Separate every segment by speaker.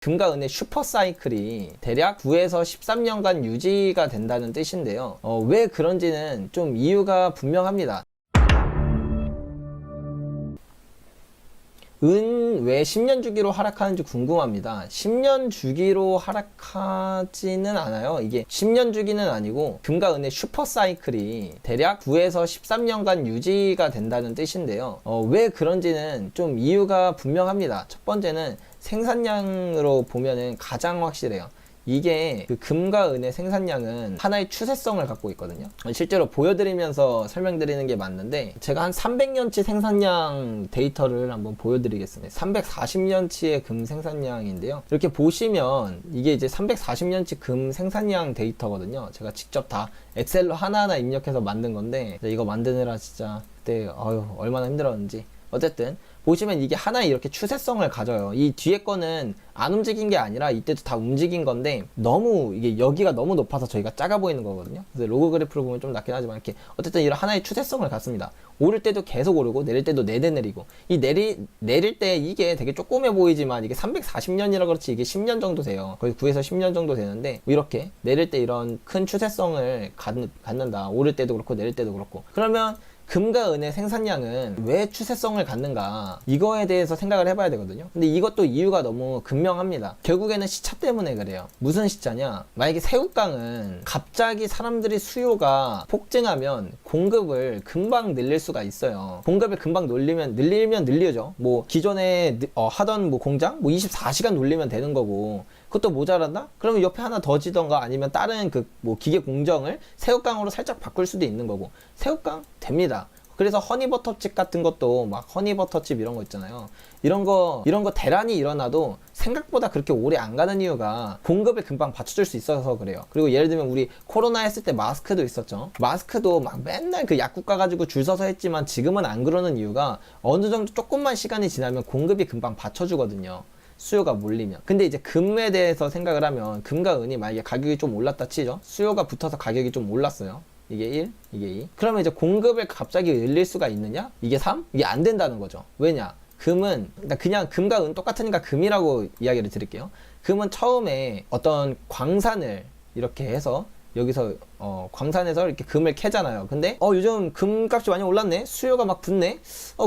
Speaker 1: 금과 은의 슈퍼 사이클이 대략 9에서 13년간 유지가 된다는 뜻인데요. 왜 그런지는 좀 이유가 분명합니다. 은 왜 10년 주기로 하락하는지 궁금합니다. 10년 주기로 하락하지는 않아요. 이게 10년 주기는 아니고 금과 은의 슈퍼 사이클이 대략 9에서 13년간 유지가 된다는 뜻인데요. 왜 그런지는 좀 이유가 분명합니다. 첫 번째는 생산량으로 보면은 가장 확실해요. 이게 그 금과 은의 생산량은 하나의 추세성을 갖고 있거든요. 실제로 보여드리면서 설명드리는 게 맞는데, 제가 한 300년치 생산량 데이터를 한번 보여드리겠습니다. 340년치의 금 생산량인데요. 이렇게 보시면 이게 이제 340년치 금 생산량 데이터거든요. 제가 직접 다 엑셀로 하나하나 입력해서 만든 건데, 이거 만드느라 진짜 그때 얼마나 힘들었는지. 어쨌든 보시면 이게 하나의 이렇게 추세성을 가져요. 이 뒤에 거는 안 움직인 게 아니라 이때도 다 움직인 건데, 너무 이게 여기가 너무 높아서 저희가 작아 보이는 거거든요. 그래서 로그 그래프를 보면 좀 낮긴 하지만 이렇게 어쨌든 이런 하나의 추세성을 갖습니다. 오를 때도 계속 오르고 내릴 때도 내리고, 이 내릴 때 이게 되게 조그매 보이지만 이게 340년이라 그렇지 이게 10년 정도 돼요. 거의 9에서 10년 정도 되는데, 이렇게 내릴 때 이런 큰 추세성을 갖는다. 오를 때도 그렇고 내릴 때도 그렇고. 그러면 금과 은의 생산량은 왜 추세성을 갖는가, 이거에 대해서 생각을 해봐야 되거든요. 근데 이것도 이유가 너무 극명합니다. 결국에는 시차 때문에 그래요. 무슨 시차냐, 만약에 새우깡은 갑자기 사람들이 수요가 폭증하면 공급을 금방 늘릴 수가 있어요. 공급을 금방 늘리면 늘리죠. 뭐 기존에 하던 뭐 공장 24시간 돌리면 되는 거고, 그것도 모자란다? 그러면 옆에 하나 더 지던가, 아니면 다른 그 뭐 기계 공정을 새우깡으로 살짝 바꿀 수도 있는 거고. 새우깡 됩니다. 그래서 허니버터칩 같은 것도 막 허니버터칩 이런 거 있잖아요. 이런 거 대란이 일어나도 생각보다 그렇게 오래 안 가는 이유가 공급을 금방 받쳐줄 수 있어서 그래요. 그리고 예를 들면 우리 코로나 했을 때 마스크도 있었죠. 마스크도 막 맨날 그 약국 가가지고 줄 서서 했지만 지금은 안 그러는 이유가 어느 정도 조금만 시간이 지나면 공급이 금방 받쳐주거든요. 수요가 몰리면. 근데 이제 금에 대해서 생각을 하면, 금과 은이 만약에 가격이 좀 올랐다 치죠. 수요가 붙어서 가격이 좀 올랐어요. 이게 1, 이게 2. 그러면 이제 공급을 갑자기 늘릴 수가 있느냐? 이게 3? 이게 안 된다는 거죠. 왜냐? 금은 그냥 금과 은 똑같으니까 금이라고 이야기를 드릴게요. 금은 처음에 어떤 광산을 이렇게 해서 여기서 광산에서 이렇게 금을 캐잖아요. 근데 요즘 금값이 많이 올랐네, 수요가 막 붙네,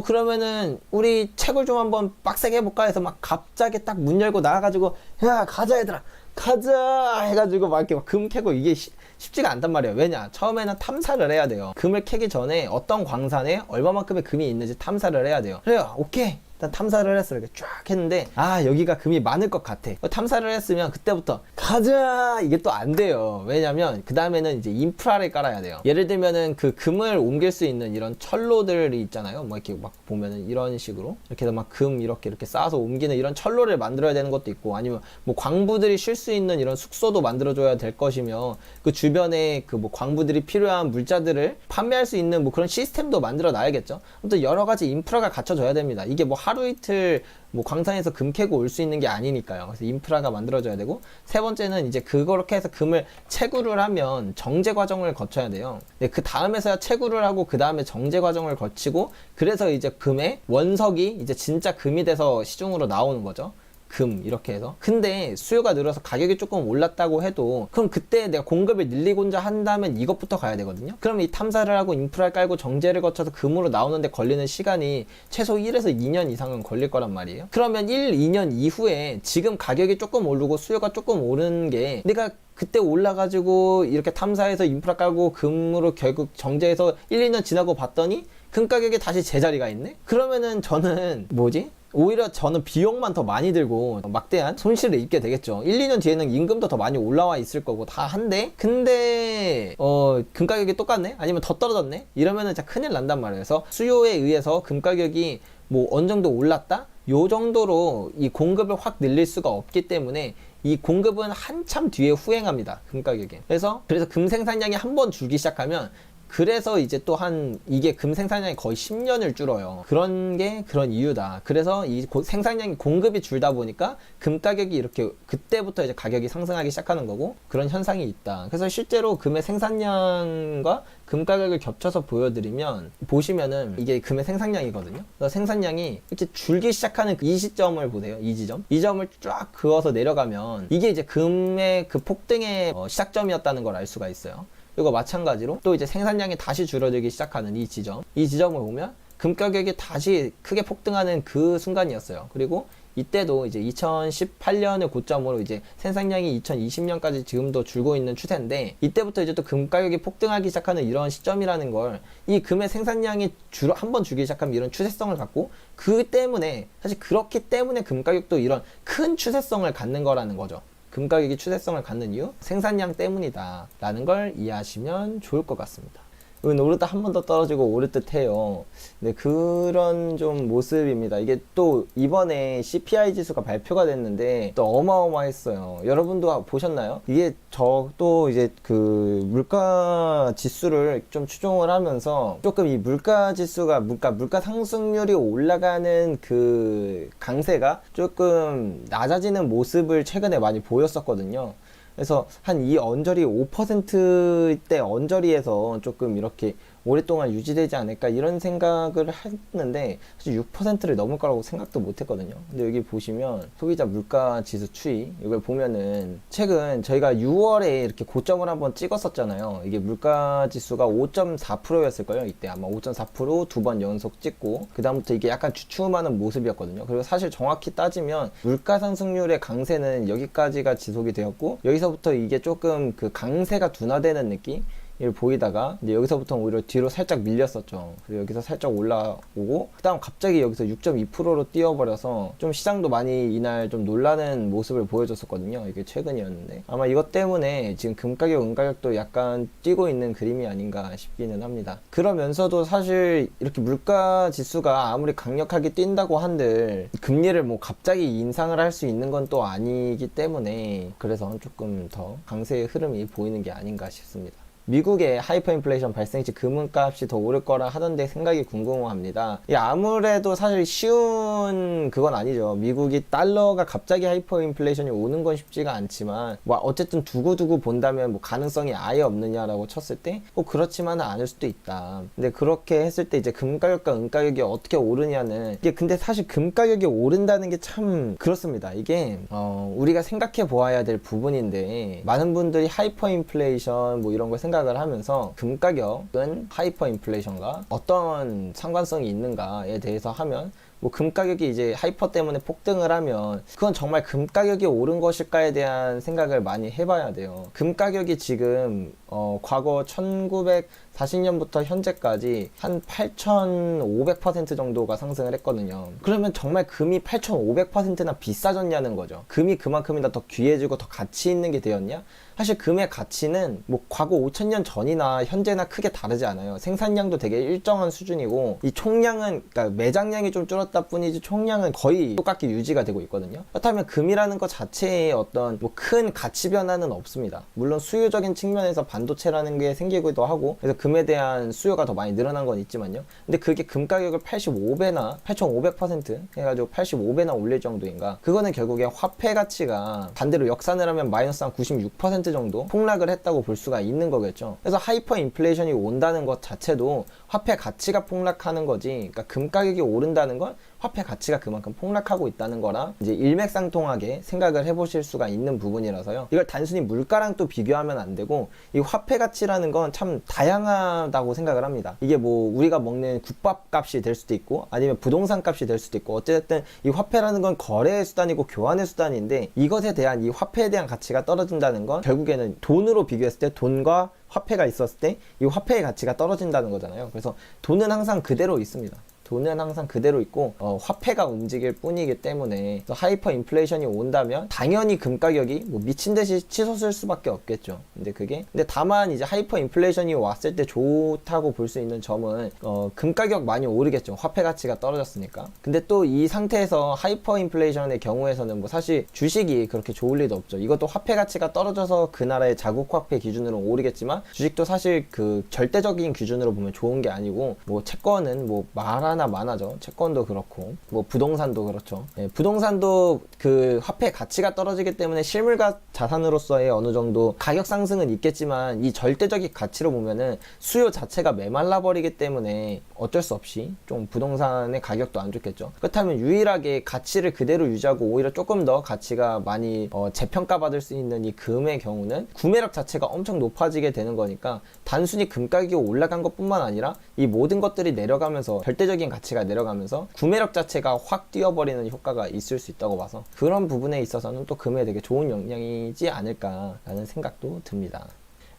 Speaker 1: 그러면은 우리 채굴 좀 한번 빡세게 해볼까 해서 막 갑자기 딱 문 열고 나와가지고, 야 가자 얘들아 가자 해가지고 막 이렇게 금 캐고, 이게 쉽지가 않단 말이에요. 왜냐? 처음에는 탐사를 해야 돼요. 금을 캐기 전에 어떤 광산에 얼마만큼의 금이 있는지 탐사를 해야 돼요. 그래요, 오케이, 일단 탐사를 했어. 이렇게 쫙 했는데, 여기가 금이 많을 것 같아. 탐사를 했으면 그때부터 가자, 이게 또 안 돼요. 왜냐면 그 다음에는 이제 인프라를 깔아야 돼요. 예를 들면은 그 금을 옮길 수 있는 이런 철로들이 있잖아요. 뭐 이렇게 막 보면은 이런 식으로 이렇게 해서 막 금 이렇게 쌓아서 옮기는 이런 철로를 만들어야 되는 것도 있고, 아니면 뭐 광부들이 쉴 수 있는 이런 숙소도 만들어줘야 될 것이며, 그 주변에 그 뭐 광부들이 필요한 물자들을 판매할 수 있는 뭐 그런 시스템도 만들어 놔야겠죠. 아무튼 여러 가지 인프라가 갖춰져야 됩니다. 이게 뭐 하루 이틀 뭐 광산에서 금 캐고 올 수 있는 게 아니니까요. 그래서 인프라가 만들어져야 되고, 세 번째는 이제 그렇게 해서 금을 채굴을 하면 정제 과정을 거쳐야 돼요. 그 다음에서야 채굴을 하고 그 다음에 정제 과정을 거치고, 그래서 이제 금의 원석이 이제 진짜 금이 돼서 시중으로 나오는 거죠. 금 이렇게 해서. 근데 수요가 늘어서 가격이 조금 올랐다고 해도, 그럼 그때 내가 공급을 늘리고자 한다면 이것부터 가야 되거든요. 그럼 이 탐사를 하고 인프라를 깔고 정제를 거쳐서 금으로 나오는데 걸리는 시간이 최소 1에서 2년 이상은 걸릴 거란 말이에요. 그러면 1, 2년 이후에 지금 가격이 조금 오르고 수요가 조금 오르는 게, 내가 그때 올라가지고 이렇게 탐사해서 인프라 깔고 금으로 결국 정제해서 1, 2년 지나고 봤더니 금 가격이 다시 제자리가 있네? 그러면은 저는 오히려 저는 비용만 더 많이 들고 막대한 손실을 입게 되겠죠. 1, 2년 뒤에는 임금도 더 많이 올라와 있을 거고 다 한데, 근데 금 가격이 똑같네? 아니면 더 떨어졌네? 이러면은 진짜 큰일 난단 말이에요. 그래서 수요에 의해서 금 가격이 뭐 어느 정도 올랐다? 요 정도로 이 공급을 확 늘릴 수가 없기 때문에 이 공급은 한참 뒤에 후행합니다. 금 가격에. 그래서 금 생산량이 한번 줄기 시작하면 그래서 이제 또 이게 금 생산량이 거의 10년을 줄어요. 그런 이유다. 그래서 이 생산량이 공급이 줄다 보니까 금 가격이 이렇게 그때부터 이제 가격이 상승하기 시작하는 거고, 그런 현상이 있다. 그래서 실제로 금의 생산량과 금 가격을 겹쳐서 보여드리면, 보시면은 이게 금의 생산량이거든요. 그래서 생산량이 이렇게 줄기 시작하는 이 시점을 보세요. 이 점을 쫙 그어서 내려가면 이게 이제 금의 그 폭등의 시작점이었다는 걸 알 수가 있어요. 이거 마찬가지로 또 이제 생산량이 다시 줄어들기 시작하는 이 지점을 보면 금 가격이 다시 크게 폭등하는 그 순간이었어요. 그리고 이때도 이제 2018년을 고점으로 이제 생산량이 2020년까지 지금도 줄고 있는 추세인데, 이때부터 이제 또 금 가격이 폭등하기 시작하는 이런 시점이라는 걸, 이 금의 생산량이 한번 줄기 시작하면 이런 추세성을 갖고, 사실 그렇기 때문에 금 가격도 이런 큰 추세성을 갖는 거라는 거죠. 금 가격이 추세성을 갖는 이유, 생산량 때문이다 라는 걸 이해하시면 좋을 것 같습니다. 오르다 한 번 더 떨어지고 오를 듯 해요. 네, 그런 좀 모습입니다. 이게 또 이번에 CPI 지수가 발표가 됐는데 또 어마어마했어요. 여러분도 보셨나요? 이게 저도 이제 그 물가 지수를 좀 추종을 하면서 조금 이 물가 지수가 물가 상승률이 올라가는 그 강세가 조금 낮아지는 모습을 최근에 많이 보였었거든요. 그래서 한 이 언저리 5%대 언저리에서 조금 이렇게 오랫동안 유지되지 않을까 이런 생각을 했는데, 사실 6%를 넘을 거라고 생각도 못 했거든요. 근데 여기 보시면 소비자 물가 지수 추이, 이걸 보면은 최근 저희가 6월에 이렇게 고점을 한번 찍었었잖아요. 이게 물가 지수가 5.4%였을 거예요. 이때 아마 5.4% 두 번 연속 찍고, 그 다음부터 이게 약간 주춤하는 모습이었거든요. 그리고 사실 정확히 따지면 물가 상승률의 강세는 여기까지가 지속이 되었고, 여기서부터 이게 조금 그 강세가 둔화되는 느낌? 을 보이다가 이제 여기서부터 오히려 뒤로 살짝 밀렸었죠. 그리고 여기서 살짝 올라오고, 그 다음 갑자기 여기서 6.2%로 뛰어버려서 좀 시장도 많이 이날 좀 놀라는 모습을 보여줬었거든요. 이게 최근이었는데, 아마 이것 때문에 지금 금가격, 은가격도 약간 뛰고 있는 그림이 아닌가 싶기는 합니다. 그러면서도 사실 이렇게 물가 지수가 아무리 강력하게 뛴다고 한들 금리를 뭐 갑자기 인상을 할 수 있는 건 또 아니기 때문에, 그래서 조금 더 강세의 흐름이 보이는 게 아닌가 싶습니다. 미국의 하이퍼 인플레이션 발생 시 금은값이 더 오를 거라 하던데 생각이 궁금합니다. 아무래도 사실 쉬운 그건 아니죠. 미국이 달러가 갑자기 하이퍼 인플레이션이 오는 건 쉽지가 않지만, 뭐 어쨌든 두고두고 본다면 뭐 가능성이 아예 없느냐라고 쳤을 때 그렇지만은 않을 수도 있다. 근데 그렇게 했을 때 이제 금 가격과 은 가격이 어떻게 오르냐는, 이게 근데 사실 금 가격이 오른다는 게 참 그렇습니다. 이게 우리가 생각해 보아야 될 부분인데, 많은 분들이 하이퍼 인플레이션 뭐 이런 걸 생각을 하면서 금 가격은 하이퍼 인플레이션과 어떤 상관성이 있는가에 대해서 하면, 뭐 금 가격이 이제 하이퍼 때문에 폭등을 하면 그건 정말 금 가격이 오른 것일까에 대한 생각을 많이 해봐야 돼요. 금 가격이 지금 과거 1940년부터 현재까지 한 8,500% 정도가 상승을 했거든요. 그러면 정말 금이 8,500%나 비싸졌냐는 거죠. 금이 그만큼이나 더 귀해지고 더 가치 있는 게 되었냐? 사실 금의 가치는 뭐 과거 5,000년 전이나 현재나 크게 다르지 않아요. 생산량도 되게 일정한 수준이고, 이 총량은, 그러니까 매장량이 좀 줄었다 뿐이지 총량은 거의 똑같게 유지가 되고 있거든요. 그렇다면 금이라는 것 자체에 어떤 뭐 큰 가치 변화는 없습니다. 물론 수요적인 측면에서 반도체라는 게 생기기도 하고, 그래서 금에 대한 수요가 더 많이 늘어난 건 있지만요. 근데 그게 금 가격을 85배나 8,500% 해가지고 85배나 올릴 정도인가? 그거는 결국에 화폐 가치가 반대로 역산을 하면 마이너스 한 96% 정도 폭락을 했다고 볼 수가 있는 거겠죠. 그래서 하이퍼 인플레이션이 온다는 것 자체도 화폐 가치가 폭락하는 거지, 그러니까 금 가격이 오른다는 건 화폐 가치가 그만큼 폭락하고 있다는 거랑 이제 일맥상통하게 생각을 해보실 수가 있는 부분이라서요. 이걸 단순히 물가랑 또 비교하면 안 되고, 이 화폐 가치라는 건 참 다양하다고 생각을 합니다. 이게 뭐 우리가 먹는 국밥 값이 될 수도 있고, 아니면 부동산 값이 될 수도 있고, 어쨌든 이 화폐라는 건 거래의 수단이고 교환의 수단인데, 이것에 대한 이 화폐에 대한 가치가 떨어진다는 건 결국에는 돈으로 비교했을 때, 돈과 화폐가 있었을 때 이 화폐의 가치가 떨어진다는 거잖아요. 그래서 돈은 항상 그대로 있습니다. 돈은 항상 그대로 있고 화폐가 움직일 뿐이기 때문에 하이퍼 인플레이션이 온다면 당연히 금 가격이 뭐 미친 듯이 치솟을 수밖에 없겠죠. 근데 다만 이제 하이퍼 인플레이션이 왔을 때 좋다고 볼 수 있는 점은 금 가격 많이 오르겠죠. 화폐 가치가 떨어졌으니까. 근데 또 이 상태에서 하이퍼 인플레이션의 경우에서는 뭐 사실 주식이 그렇게 좋을 리도 없죠. 이것도 화폐 가치가 떨어져서 그 나라의 자국 화폐 기준으로 오르겠지만 주식도 사실 그 절대적인 기준으로 보면 좋은 게 아니고 뭐 채권은 뭐 말하나 마나죠. 채권도 그렇고 뭐 부동산도 그렇죠. 예, 부동산도 그 화폐 가치가 떨어지기 때문에 실물가 자산으로서의 어느 정도 가격 상승은 있겠지만 이 절대적인 가치로 보면은 수요 자체가 메말라 버리기 때문에 어쩔 수 없이 좀 부동산의 가격도 안 좋겠죠. 그렇다면 유일하게 가치를 그대로 유지하고 오히려 조금 더 가치가 많이 재평가받을 수 있는 이 금의 경우는 구매력 자체가 엄청 높아지게 되는 거니까 단순히 금 가격이 올라간 것뿐만 아니라 이 모든 것들이 내려가면서 절대적인 가치가 내려가면서 구매력 자체가 확 뛰어버리는 효과가 있을 수 있다고 봐서 그런 부분에 있어서는 또 금에 되게 좋은 영향이지 않을까라는 생각도 듭니다.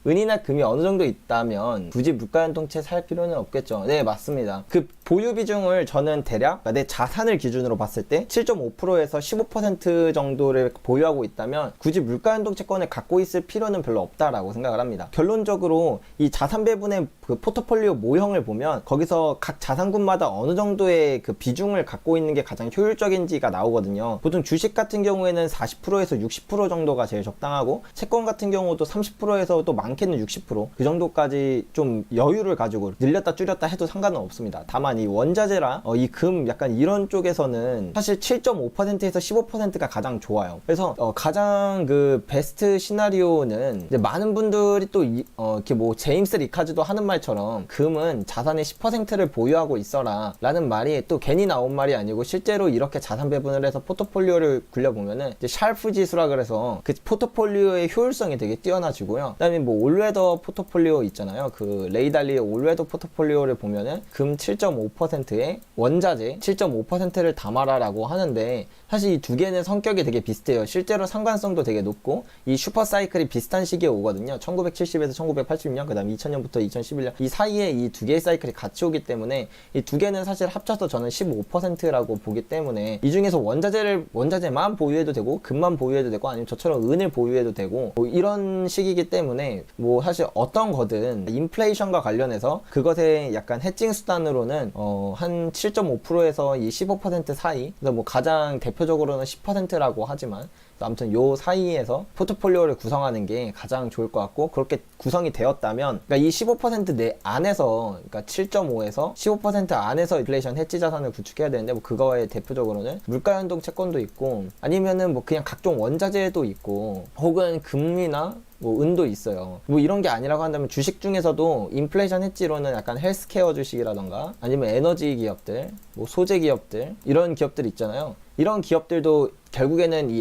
Speaker 1: 은이나 금이 어느 정도 있다면 굳이 물가연동채 살 필요는 없겠죠. 네, 맞습니다. 그 보유 비중을 저는 대략 내 자산을 기준으로 봤을 때 7.5%에서 15% 정도를 보유하고 있다면 굳이 물가연동채권을 갖고 있을 필요는 별로 없다라고 생각을 합니다. 결론적으로 이 자산 배분의 그 포트폴리오 모형을 보면 거기서 각 자산군마다 어느 정도의 그 비중을 갖고 있는 게 가장 효율적인지가 나오거든요. 보통 주식 같은 경우에는 40%에서 60% 정도가 제일 적당하고 채권 같은 경우도 30%에서 또 많게는 60%그 정도까지 좀 여유를 가지고 늘렸다 줄였다 해도 상관은 없습니다. 다만 이 원자재랑 이 금 약간 이런 쪽에서는 사실 7.5%에서 15%가 가장 좋아요. 그래서 가장 그 베스트 시나리오는 이제 많은 분들이 또 이렇게 뭐 제임스 리카즈도 하는 말처럼 금은 자산의 10%를 보유하고 있어라 라는 말이 또 괜히 나온 말이 아니고 실제로 이렇게 자산 배분을 해서 포트폴리오를 굴려보면은 이제 샬프 지수라 그래서 그 포트폴리오의 효율성이 되게 뛰어나지고요. 그 다음에 뭐 올웨더 포트폴리오 있잖아요. 그 레이달리의 올웨더 포트폴리오를 보면은 금 7.5%에 원자재 7.5%를 담아라 라고 하는데 사실 이 두 개는 성격이 되게 비슷해요. 실제로 상관성도 되게 높고 이 슈퍼 사이클이 비슷한 시기에 오거든요. 1970에서 1980년 그 다음 2000년부터 2011년 이 사이에 이 두 개의 사이클이 같이 오기 때문에 이 두 개는 사실 합쳐서 저는 15%라고 보기 때문에 이 중에서 원자재만 보유해도 되고 금만 보유해도 되고 아니면 저처럼 은을 보유해도 되고 뭐 이런 식이기 때문에 뭐 사실 어떤 거든 인플레이션과 관련해서 그것의 약간 해칭 수단으로는 한 7.5%에서 이 15% 사이 그래서 뭐 가장 대표적으로는 10%라고 하지만 아무튼 요 사이에서 포트폴리오를 구성하는 게 가장 좋을 것 같고 그렇게 구성이 되었다면 그러니까 이 15% 내 안에서 그러니까 7.5에서 15% 안에서 인플레이션 해지 자산을 구축해야 되는데 뭐 그거에 대표적으로는 물가연동 채권도 있고 아니면은 뭐 그냥 각종 원자재도 있고 혹은 금이나 뭐 은도 있어요. 뭐 이런 게 아니라고 한다면 주식 중에서도 인플레이션 해지로는 약간 헬스케어 주식이라던가 아니면 에너지 기업들, 뭐 소재 기업들 이런 기업들 있잖아요. 이런 기업들도 결국에는 이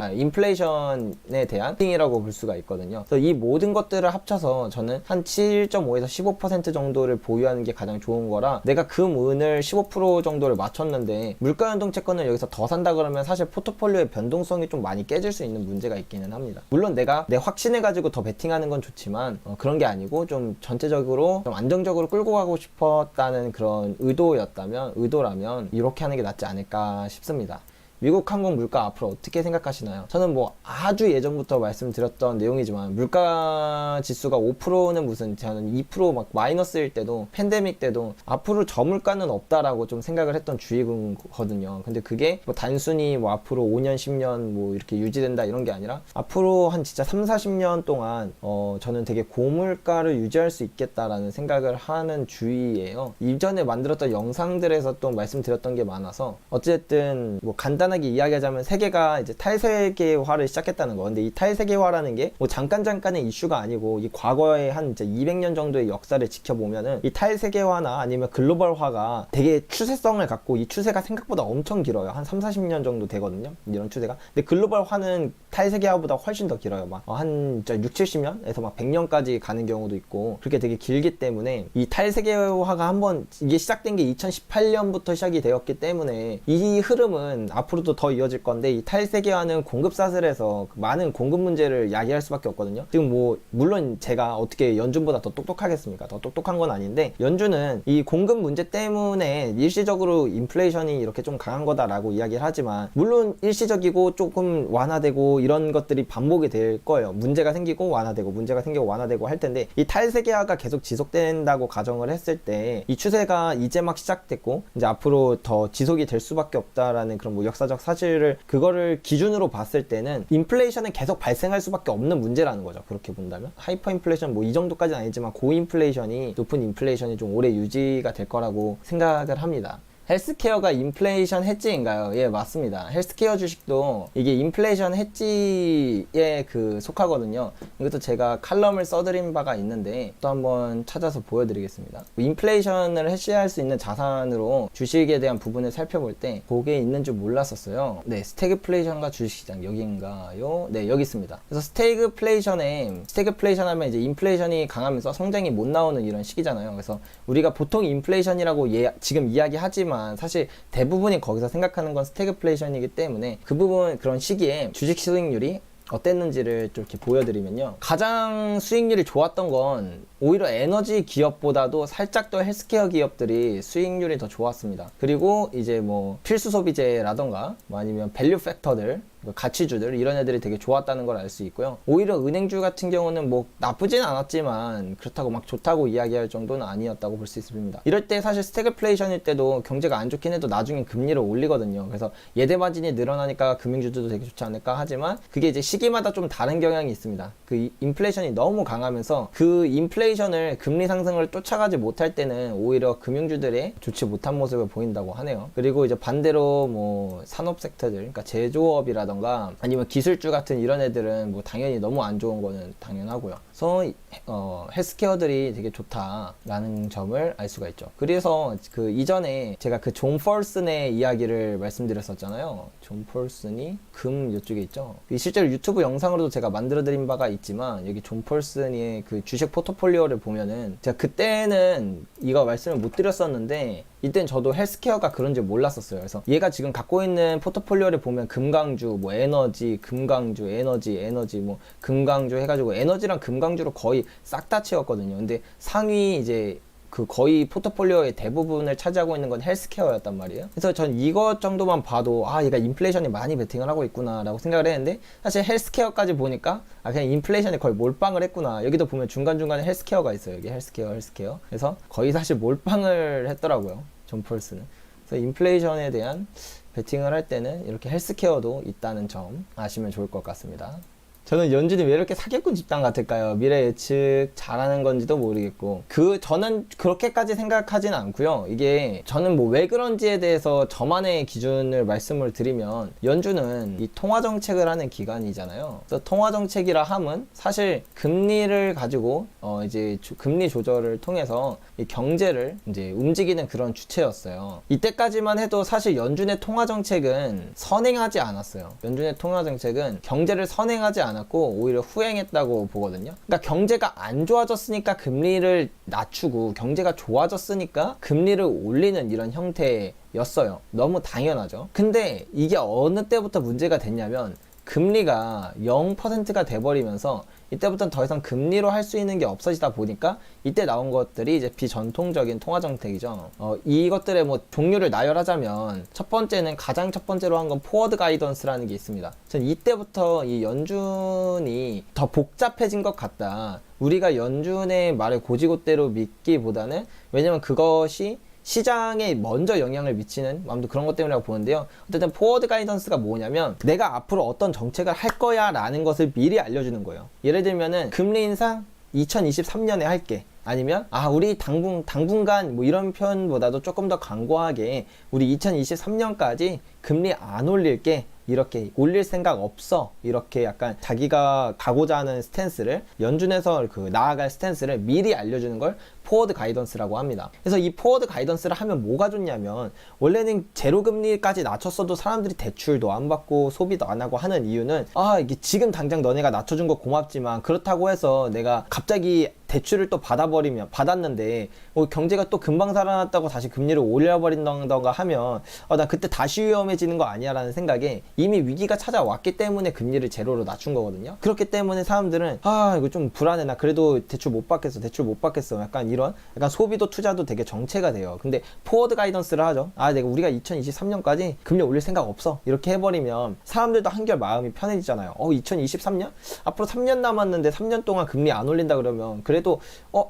Speaker 1: 인플레이션에 대한 팅이라고 볼 수가 있거든요. 그래서 이 모든 것들을 합쳐서 저는 한 7.5에서 15% 정도를 보유하는 게 가장 좋은 거라 내가 금, 은을 15% 정도를 맞췄는데 물가연동 채권을 여기서 더 산다 그러면 사실 포트폴리오의 변동성이 좀 많이 깨질 수 있는 문제가 있기는 합니다. 물론 내가 내 확신을 가지고 더 베팅하는 건 좋지만 그런 게 아니고 좀 전체적으로 좀 안정적으로 끌고 가고 싶었다는 그런 의도라면 이렇게 하는 게 낫지 않을까 싶습니다. 미국 항공 물가 앞으로 어떻게 생각하시나요? 저는 뭐 아주 예전부터 말씀드렸던 내용이지만 물가 지수가 5%는 무슨 저는 2% 막 마이너스일 때도 팬데믹 때도 앞으로 저물가는 없다라고 좀 생각을 했던 주의거든요. 근데 그게 뭐 단순히 뭐 앞으로 5년 10년 뭐 이렇게 유지된다 이런 게 아니라 앞으로 한 진짜 3, 40년 동안 저는 되게 고물가를 유지할 수 있겠다라는 생각을 하는 주의예요. 이전에 만들었던 영상들에서 또 말씀드렸던 게 많아서 어쨌든 뭐 간단하게 이야기하자면 세계가 이제 탈세계화를 시작했다는 거. 근데 이 탈세계화라는 게 뭐 잠깐의 이슈가 아니고 이 과거에 한 이제 200년 정도의 역사를 지켜보면은 이 탈세계화나 아니면 글로벌화가 되게 추세성을 갖고 이 추세가 생각보다 엄청 길어요. 한 3, 40년 정도 되거든요. 이런 추세가. 근데 글로벌화는 탈세계화보다 훨씬 더 길어요. 막 한 6, 70년에서 막 100년까지 가는 경우도 있고 그렇게 되게 길기 때문에 이 탈세계화가 한번 이게 시작된 게 2018년부터 시작이 되었기 때문에 이 흐름은 앞으로 앞으로도 더 이어질 건데, 이 탈세계화는 공급 사슬에서 많은 공급 문제를 야기할 수밖에 없거든요. 지금 뭐 물론 제가 어떻게 연준보다 더 똑똑하겠습니까? 더 똑똑한 건 아닌데, 연준은 이 공급 문제 때문에 일시적으로 인플레이션이 이렇게 좀 강한 거다라고 이야기를 하지만, 물론 일시적이고 조금 완화되고 이런 것들이 반복이 될 거예요. 문제가 생기고 완화되고 문제가 생기고 완화되고 할 텐데, 이 탈세계화가 계속 지속된다고 가정을 했을 때 이 추세가 이제 막 시작됐고 이제 앞으로 더 지속이 될 수밖에 없다라는 그런 뭐 역사적 사실을, 그거를 기준으로 봤을 때는 인플레이션은 계속 발생할 수밖에 없는 문제라는 거죠. 그렇게 본다면 하이퍼 인플레이션 뭐 이 정도까지는 아니지만 고인플레이션이, 높은 인플레이션이 좀 오래 유지가 될 거라고 생각을 합니다. 헬스케어가 인플레이션 해지인가요? 예, 맞습니다. 헬스케어 주식도 이게 인플레이션 해지에 속하거든요. 이것도 제가 칼럼을 써드린 바가 있는데 또 한번 찾아서 보여드리겠습니다. 인플레이션을 해지할 수 있는 자산으로 주식에 대한 부분을 살펴볼 때 그게 있는 줄 몰랐었어요. 네, 스태그플레이션과 주식시장 여기인가요? 네, 여기 있습니다. 그래서 스태그플레이션 하면 이제 인플레이션이 강하면서 성장이 못 나오는 이런 시기잖아요. 그래서 우리가 보통 인플레이션이라고 지금 이야기하지만 사실 대부분이 거기서 생각하는 건 스태그플레이션이기 때문에, 그 부분, 그런 시기에 주식 수익률이 어땠는지를 좀 이렇게 보여드리면요, 가장 수익률이 좋았던 건 오히려 에너지 기업보다도 살짝 더 헬스케어 기업들이 수익률이 더 좋았습니다. 그리고 이제 뭐 필수 소비재라던가 뭐 아니면 밸류 팩터들, 가치주들, 이런 애들이 되게 좋았다는 걸 알 수 있고요. 오히려 은행주 같은 경우는 뭐 나쁘진 않았지만 그렇다고 막 좋다고 이야기할 정도는 아니었다고 볼 수 있습니다. 이럴 때 사실 스태그플레이션일 때도 경제가 안 좋긴 해도 나중에 금리를 올리거든요. 그래서 예대 마진이 늘어나니까 금융주들도 되게 좋지 않을까 하지만, 그게 이제 시기마다 좀 다른 경향이 있습니다. 그 인플레이션이 너무 강하면서 그 인플레이션을, 금리 상승을 쫓아가지 못할 때는 오히려 금융주들의 좋지 못한 모습을 보인다고 하네요. 그리고 이제 반대로 뭐 산업 섹터들, 그러니까 제조업이라던가 아니면 기술주 같은 이런 애들은 뭐 당연히 너무 안 좋은 거는 당연하고요. 그래서 헬스케어들이 되게 좋다라는 점을 알 수가 있죠. 그래서 그 이전에 제가 그 존 펄슨의 이야기를 말씀드렸었잖아요. 존 펄슨이 이쪽에 있죠. 실제로 유튜브 영상으로도 제가 만들어 드린 바가 있지만, 여기 존 펄슨의 그 주식 포트폴리오를 보면은, 제가 그때는 이거 말씀을 못 드렸었는데 이땐 저도 헬스케어가 그런 줄 몰랐었어요. 그래서 얘가 지금 갖고 있는 포트폴리오를 보면 금강주, 뭐 에너지, 금강주, 에너지, 뭐 금강주 해가지고 에너지랑 금강주로 거의 싹 다 채웠거든요. 근데 상위 이제 그 거의 포트폴리오의 대부분을 차지하고 있는 건 헬스케어였단 말이에요. 그래서 전 이것 정도만 봐도 얘가 인플레이션이 많이 베팅을 하고 있구나 라고 생각을 했는데, 사실 헬스케어까지 보니까 그냥 인플레이션이 거의 몰빵을 했구나. 여기도 보면 중간중간에 헬스케어가 있어요. 여기 헬스케어. 그래서 거의 사실 몰빵을 했더라고요, 존 펄슨은. 그래서 인플레이션에 대한 베팅을 할 때는 이렇게 헬스케어도 있다는 점 아시면 좋을 것 같습니다. 저는 연준이 왜 이렇게 사기꾼 집단 같을까요? 미래 예측 잘하는 건지도 모르겠고, 저는 그렇게까지 생각하진 않고요. 이게 저는 뭐 왜 그런지에 대해서 저만의 기준을 말씀을 드리면, 연준은 이 통화정책을 하는 기관이잖아요. 그래서 통화정책이라 함은 사실 금리를 가지고 이제 금리 조절을 통해서 이 경제를 이제 움직이는 그런 주체였어요. 이때까지만 해도 사실 연준의 통화정책은 선행하지 않았어요. 연준의 통화정책은 경제를 선행하지 않았고 오히려 후행했다고 보거든요. 그러니까 경제가 안 좋아졌으니까 금리를 낮추고, 경제가 좋아졌으니까 금리를 올리는 이런 형태였어요. 너무 당연하죠. 근데 이게 어느 때부터 문제가 됐냐면, 금리가 0%가 돼버리면서 이때부터는 더 이상 금리로 할 수 있는 게 없어지다 보니까 이때 나온 것들이 이제 비전통적인 통화정책이죠. 이것들의 뭐 종류를 나열하자면, 가장 첫 번째로 한 건 포워드 가이던스라는 게 있습니다. 전 이때부터 이 연준이 더 복잡해진 것 같다. 우리가 연준의 말을 고지고대로 믿기보다는, 왜냐면 그것이 시장에 먼저 영향을 미치는 아무튼 그런 것 때문이라고 보는데요. 어쨌든 포워드 가이던스가 뭐냐면, 내가 앞으로 어떤 정책을 할 거야 라는 것을 미리 알려주는 거예요. 예를 들면은 금리 인상 2023년에 할게, 아니면 우리 당분간 뭐 이런 표현보다도 조금 더 강고하게 우리 2023년까지 금리 안 올릴게 이렇게 올릴 생각 없어, 이렇게 약간 자기가 가고자 하는 스탠스를, 연준에서 그 나아갈 스탠스를 미리 알려주는 걸 포워드 가이던스라고 합니다. 그래서 이 포워드 가이던스를 하면 뭐가 좋냐면, 원래는 제로금리까지 낮췄어도 사람들이 대출도 안 받고 소비도 안 하고 하는 이유는, 이게 지금 당장 너네가 낮춰준 거 고맙지만 그렇다고 해서 내가 갑자기 대출을 또 받았는데 경제가 또 금방 살아났다고 다시 금리를 올려버린다던가 하면 난 그때 다시 위험해지는 거 아니야 라는 생각에, 이미 위기가 찾아왔기 때문에 금리를 제로로 낮춘 거거든요. 그렇기 때문에 사람들은 이거 좀 불안해, 나 그래도 대출 못 받겠어 약간 이런 약간 소비도 투자도 되게 정체가 돼요. 근데 포워드 가이던스를 하죠. 우리가 2023년까지 금리 올릴 생각 없어, 이렇게 해버리면 사람들도 한결 마음이 편해지잖아요. 2023년? 앞으로 3년 남았는데 3년 동안 금리 안 올린다 그러면 그래도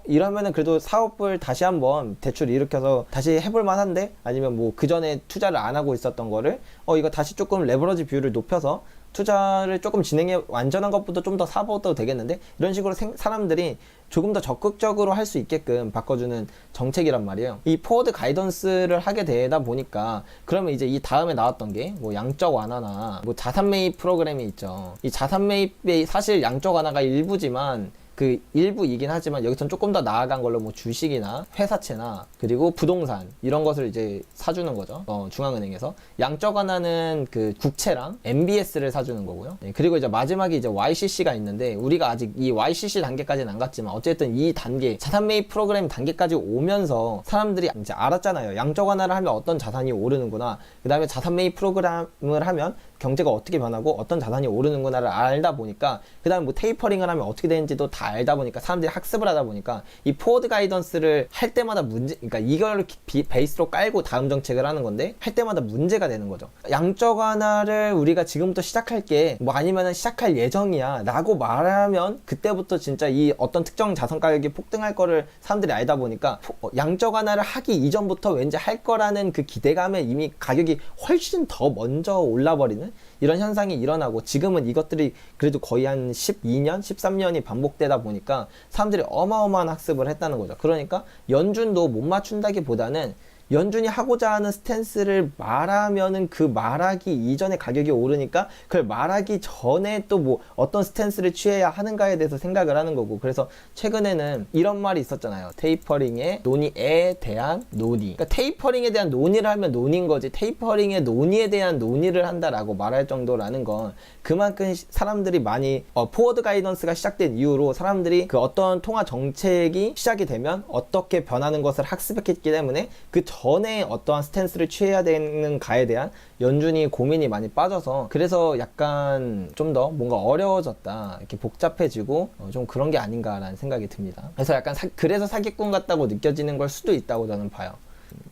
Speaker 1: 이러면은 그래도 사업을 다시 한번 대출 일으켜서 다시 해볼 만한데, 아니면 뭐 그 전에 투자를 안 하고 있었던 거를 이거 다시 조금 레버러지 비율을 높여서 투자를 조금 완전한 것보다 좀 더 사봐도 되겠는데, 이런 식으로 사람들이 조금 더 적극적으로 할 수 있게끔 바꿔주는 정책이란 말이에요. 이 포워드 가이던스를 하게 되다 보니까, 그러면 이제 이 다음에 나왔던 게 뭐 양적 완화나 뭐 자산 매입 프로그램이 있죠. 이 자산 매입이 사실 양적 완화가 일부지만, 그 일부이긴 하지만 여기선 조금 더 나아간 걸로 뭐 주식이나 회사채나 그리고 부동산 이런 것을 이제 사주는 거죠. 중앙은행에서. 양적 완화는 그 국채랑 MBS를 사주는 거고요. 그리고 이제 마지막에 이제 YCC가 있는데, 우리가 아직 이 YCC 단계까지는 안 갔지만 어쨌든 이 단계, 자산 매입 프로그램 단계까지 오면서 사람들이 이제 알았잖아요. 양적 완화를 하면 어떤 자산이 오르는구나, 그 다음에 자산 매입 프로그램을 하면 경제가 어떻게 변하고 어떤 자산이 오르는구나를 알다 보니까, 그 다음에 뭐 테이퍼링을 하면 어떻게 되는지도 다 알다 보니까, 사람들이 학습을 하다 보니까 이 포워드 가이던스를 할 때마다 그러니까 이걸 베이스로 깔고 다음 정책을 하는 건데, 할 때마다 문제가 되는 거죠. 양적 완화를 우리가 지금부터 시작할게, 뭐 아니면은 시작할 예정이야 라고 말하면 그때부터 진짜 이 어떤 특정 자산 가격이 폭등할 거를 사람들이 알다 보니까, 양적 완화를 하기 이전부터 왠지 할 거라는 그 기대감에 이미 가격이 훨씬 더 먼저 올라버리는 이런 현상이 일어나고, 지금은 이것들이 그래도 거의 한 12년, 13년이 반복되다 보니까 사람들이 어마어마한 학습을 했다는 거죠. 그러니까 연준도 못 맞춘다기보다는, 연준이 하고자 하는 스탠스를 말하면은 그 말하기 이전에 가격이 오르니까 그걸 말하기 전에 또 뭐 어떤 스탠스를 취해야 하는가에 대해서 생각을 하는 거고, 그래서 최근에는 이런 말이 있었잖아요. 테이퍼링의 논의에 대한 논의. 그러니까 테이퍼링에 대한 논의를 하면 논의인 거지, 테이퍼링의 논의에 대한 논의를 한다라고 말할 정도라는 건 그만큼 사람들이 많이 포워드 가이던스가 시작된 이후로 사람들이 그 어떤 통화 정책이 시작이 되면 어떻게 변하는 것을 학습했기 때문에 그 전에 어떠한 스탠스를 취해야 되는가에 대한 연준이 고민이 많이 빠져서, 그래서 약간 좀 더 뭔가 어려워졌다, 이렇게 복잡해지고 좀 그런 게 아닌가라는 생각이 듭니다. 그래서 약간 그래서 사기꾼 같다고 느껴지는 걸 수도 있다고 저는 봐요.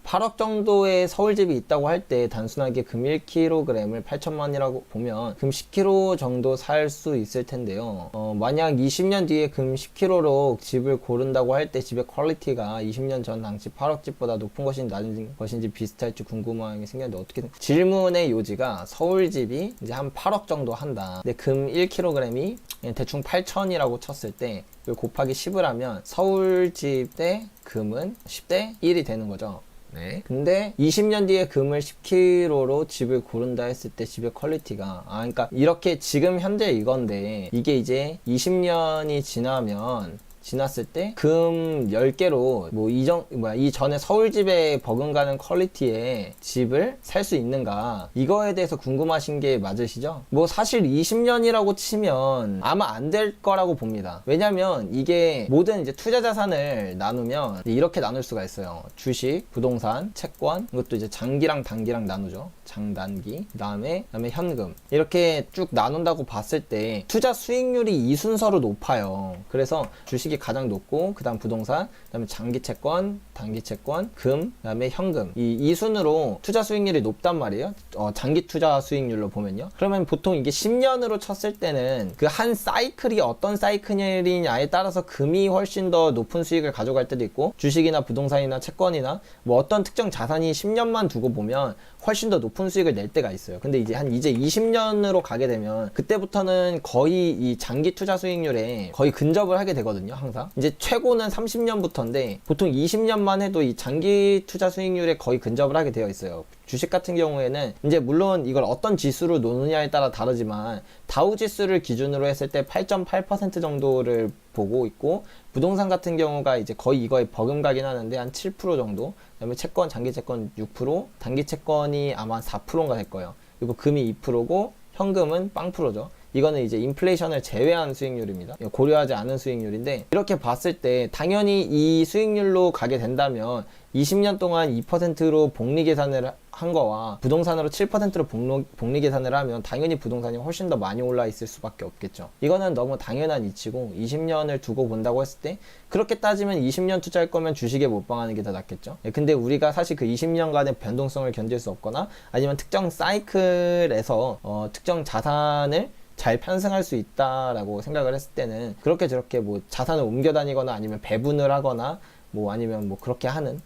Speaker 1: 8억 정도의 서울집이 있다고 할 때 단순하게 금 1kg을 8천만이라고 보면 금 10kg 정도 살 수 있을 텐데요. 만약 20년 뒤에 금 10kg로 집을 고른다고 할 때 집의 퀄리티가 20년 전 당시 8억 집보다 높은 것인지 낮은 것인지 비슷할지 궁금한 게 생겼는데, 어떻게 질문의 요지가 서울집이 이제 한 8억 정도 한다. 근데 금 1kg이 대충 8천이라고 쳤을 때 이걸 곱하기 10을 하면 서울집 대 금은 10대 1이 되는 거죠. 네. 근데 20년 뒤에 금을 10kg로 집을 고른다 했을 때 집의 퀄리티가, 그러니까 이렇게 지금 현재 이건데, 이게 이제 20년이 지났을 때 금 10개로 뭐 이전에 서울집에 버금가는 퀄리티의 집을 살 수 있는가, 이거에 대해서 궁금하신 게 맞으시죠? 뭐 사실 20년이라고 치면 아마 안 될 거라고 봅니다. 왜냐면 이게 모든 이제 투자 자산을 나누면 이렇게 나눌 수가 있어요. 주식, 부동산, 채권, 이것도 이제 장기랑 단기랑 나누죠. 장단기, 그다음에 현금, 이렇게 쭉 나눈다고 봤을 때 투자 수익률이 이 순서로 높아요. 그래서 주식이 가장 높고, 그 다음 부동산, 그 다음에 장기 채권, 단기 채권, 금, 그 다음에 현금, 이 순으로 투자 수익률이 높단 말이에요. 장기 투자 수익률로 보면요. 그러면 보통 이게 10년으로 쳤을 때는 그 한 사이클이 어떤 사이클이냐에 따라서 금이 훨씬 더 높은 수익을 가져갈 때도 있고, 주식이나 부동산이나 채권이나 뭐 어떤 특정 자산이 10년만 두고 보면 훨씬 더 높은 수익을 낼 때가 있어요. 근데 이제 20년으로 가게 되면 그때부터는 거의 이 장기 투자 수익률에 거의 근접을 하게 되거든요. 항상. 이제 최고는 30년부터인데 보통 20년만 해도 이 장기 투자 수익률에 거의 근접을 하게 되어 있어요. 주식 같은 경우에는 이제 물론 이걸 어떤 지수로 노느냐에 따라 다르지만 다우 지수를 기준으로 했을 때 8.8% 정도를 보고 있고, 부동산 같은 경우가 이제 거의 이거에 버금가긴 하는데 한 7% 정도, 그다음에 채권, 장기 채권 6%, 단기 채권이 아마 4%인가 될 거예요. 그리고 금이 2%고 현금은 0%죠. 이거는 이제 인플레이션을 제외한 수익률입니다. 고려하지 않은 수익률인데, 이렇게 봤을 때 당연히 이 수익률로 가게 된다면 20년 동안 2%로 복리 계산을 한 거와 부동산으로 7%로 복리 계산을 하면 당연히 부동산이 훨씬 더 많이 올라 있을 수밖에 없겠죠. 이거는 너무 당연한 이치고, 20년을 두고 본다고 했을 때 그렇게 따지면 20년 투자할 거면 주식에 몰빵하는 게 더 낫겠죠. 근데 우리가 사실 그 20년간의 변동성을 견딜 수 없거나 아니면 특정 사이클에서 특정 자산을 잘 편승할 수 있다라고 생각을 했을 때는 그렇게 저렇게 뭐 자산을 옮겨 다니거나 아니면 배분을 하거나 뭐 아니면 뭐 그렇게 하는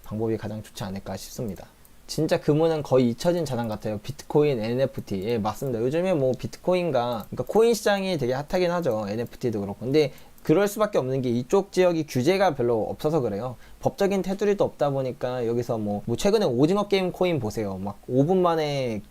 Speaker 1: 방법이 가장 좋지 않을까 싶습니다. 진짜 금은은 거의 잊혀진 자산 같아요. 비트코인, NFT. 예, 맞습니다. 요즘에 뭐 비트코인과, 그러니까 코인 시장이 되게 핫하긴 하죠. NFT도 그렇고. 근데 그럴 수밖에 없는 게 이쪽 지역이 규제가 별로 없어서 그래요. 법적인 테두리도 없다 보니까 여기서 뭐 최근에 오징어 게임 코인 보세요. 막 5분 만에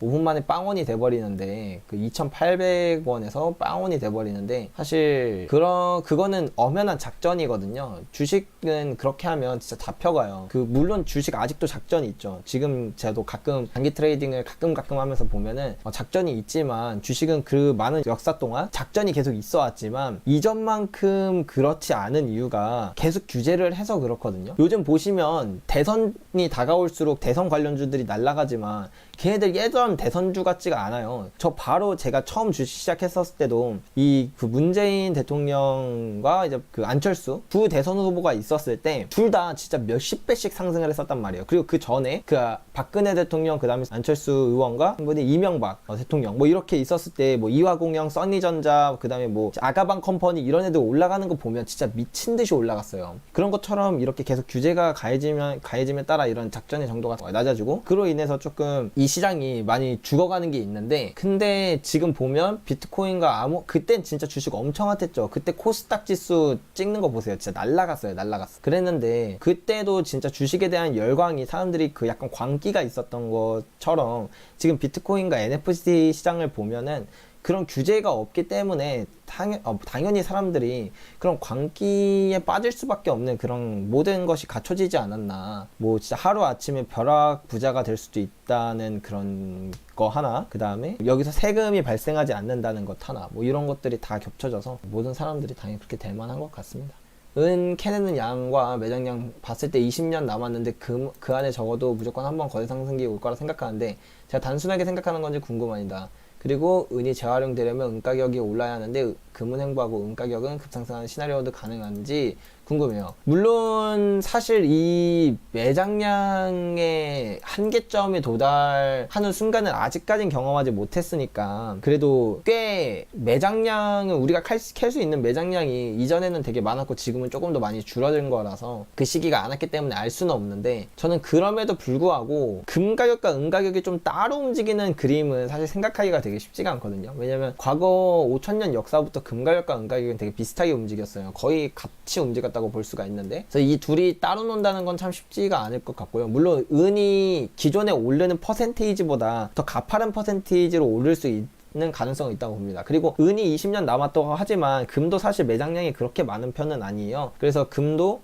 Speaker 1: 빵원이 돼버리는데, 그 2,800원에서 빵원이 돼버리는데, 사실 그거는 엄연한 작전이거든요. 주식은 그렇게 하면 진짜 잡혀가요. 물론 주식 아직도 작전이 있죠. 지금 저도 가끔 단기 트레이딩을 가끔 하면서 보면은 작전이 있지만, 주식은 그 많은 역사 동안 작전이 계속 있어 왔지만 이전만큼 그렇지 않은 이유가 계속 규제를 해서 그렇거든요. 요즘 보시면 대선이 다가올수록 대선 관련주들이 날아가지만 걔네들 예전 대선주 같지가 않아요. 저 바로 제가 처음 주식 시작했었을 때도 그 문재인 대통령과 이제 그 안철수 두 대선 후보가 있었을 때 둘 다 진짜 몇십 배씩 상승을 했었단 말이에요. 그리고 그 전에 그 박근혜 대통령, 그 다음에 안철수 의원과 한 분이 이명박 대통령 뭐 이렇게 있었을 때 뭐 이화공영, 써니전자, 그 다음에 뭐 아가방 컴퍼니 이런 애들 올라가는 거 보면 진짜 미친 듯이 올라갔어요. 그런 것처럼 이렇게 계속 규제가 가해짐에 따라 이런 작전의 정도가 낮아지고, 그로 인해서 조금 이 시장이 많이 죽어가는 게 있는데, 근데 지금 보면 비트코인과 그땐 진짜 주식 엄청 핫했죠. 그때 코스닥 지수 찍는 거 보세요. 진짜 날라갔어요. 그랬는데 그때도 진짜 주식에 대한 열광이, 사람들이 그 약간 광기가 있었던 것처럼 지금 비트코인과 NFT 시장을 보면은 그런 규제가 없기 때문에 당연히 사람들이 그런 광기에 빠질 수밖에 없는 그런 모든 것이 갖춰지지 않았나. 뭐 진짜 하루아침에 벼락 부자가 될 수도 있다는 그런 거 하나, 그 다음에 여기서 세금이 발생하지 않는다는 것 하나, 뭐 이런 것들이 다 겹쳐져서 모든 사람들이 당연히 그렇게 될 만한 것 같습니다. 캐내는 양과 매장량 봤을 때 20년 남았는데 그 안에 적어도 무조건 한번 거래 상승기 올 거라 생각하는데, 제가 단순하게 생각하는 건지 궁금합니다. 그리고 은이 재활용되려면 은 가격이 올라야 하는데 금은 횡보하고 은 가격은 급상승하는 시나리오도 가능한지 궁금해요. 물론 사실 이 매장량의 한계점에 도달하는 순간은 아직까진 경험하지 못했으니까, 그래도 꽤 매장량은 우리가 캘 수 있는 매장량이 이전에는 되게 많았고 지금은 조금 더 많이 줄어든 거라서 그 시기가 안 왔기 때문에 알 수는 없는데, 저는 그럼에도 불구하고 금 가격과 은 가격이 좀 따로 움직이는 그림은 사실 생각하기가 되게 쉽지가 않거든요. 왜냐면 과거 5,000년 역사부터 금 가격과 은 가격은 되게 비슷하게 움직였어요. 거의 같이 움직였다고 볼 수가 있는데, 그래서 이 둘이 따로 논다는 건 참 쉽지가 않을 것 같고요. 물론 은이 기존에 오르는 퍼센테이지보다 더 가파른 퍼센테이지로 오를 수 있는 가능성이 있다고 봅니다. 그리고 은이 20년 남았다고 하지만 금도 사실 매장량이 그렇게 많은 편은 아니에요. 그래서 금도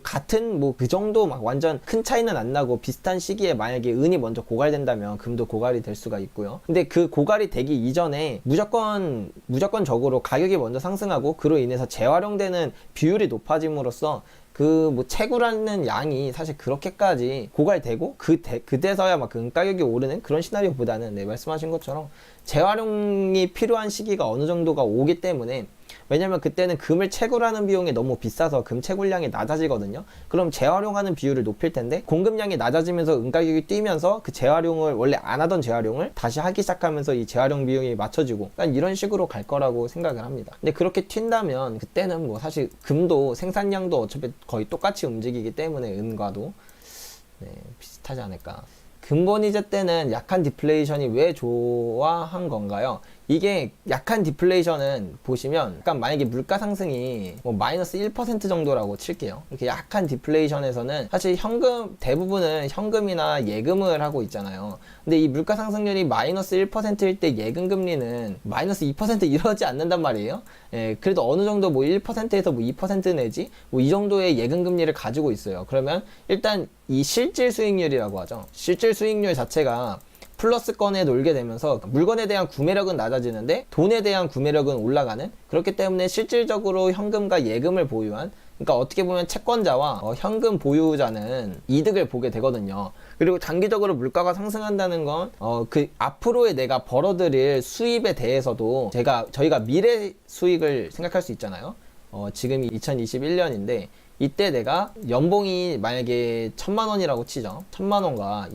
Speaker 1: 같은 뭐 그 정도 막 완전 큰 차이는 안 나고, 비슷한 시기에 만약에 은이 먼저 고갈된다면 금도 고갈이 될 수가 있고요. 근데 그 고갈이 되기 이전에 무조건적으로 가격이 먼저 상승하고 그로 인해서 재활용되는 비율이 높아짐으로써 뭐 채굴하는 양이 사실 그렇게까지 고갈되고 그때서야 막 그 가격이 오르는 그런 시나리오보다는 말씀하신 것처럼 재활용이 필요한 시기가 어느 정도가 오기 때문에, 왜냐면 그때는 금을 채굴하는 비용이 너무 비싸서 금 채굴량이 낮아지거든요. 그럼 재활용하는 비율을 높일 텐데, 공급량이 낮아지면서 은 가격이 뛰면서 그 재활용을, 원래 안 하던 재활용을 다시 하기 시작하면서 이 재활용 비용이 맞춰지고, 이런 식으로 갈 거라고 생각을 합니다. 근데 그렇게 튄다면 그때는 뭐 사실 금도 생산량도 어차피 거의 똑같이 움직이기 때문에 은과도 비슷하지 않을까. 근본이제 때는 약한 디플레이션이 왜 좋아한 건가요? 이게 약한 디플레이션은 보시면 약간 만약에 물가 상승이 뭐 마이너스 1% 정도라고 칠게요. 이렇게 약한 디플레이션에서는 사실 현금 대부분은 현금이나 예금을 하고 있잖아요. 근데 이 물가 상승률이 마이너스 1%일 때 예금 금리는 마이너스 2% 이러지 않는단 말이에요. 예, 그래도 어느 정도 뭐 1%에서 뭐 2% 내지 뭐 이 정도의 예금 금리를 가지고 있어요. 그러면 일단 이 실질 수익률이라고 하죠. 실질 수익률 자체가 플러스권에 놀게 되면서 물건에 대한 구매력은 낮아지는데 돈에 대한 구매력은 올라가는, 그렇기 때문에 실질적으로 현금과 예금을 보유한, 그러니까 어떻게 보면 채권자와 현금 보유자는 이득을 보게 되거든요. 그리고 장기적으로 물가가 상승한다는 건 그 앞으로의 내가 벌어들일 수입에 대해서도 저희가 미래 수익을 생각할 수 있잖아요. 지금이 2021년인데 이때 내가 연봉이 만약에 1000만 원이라고 치죠. 1000만 원과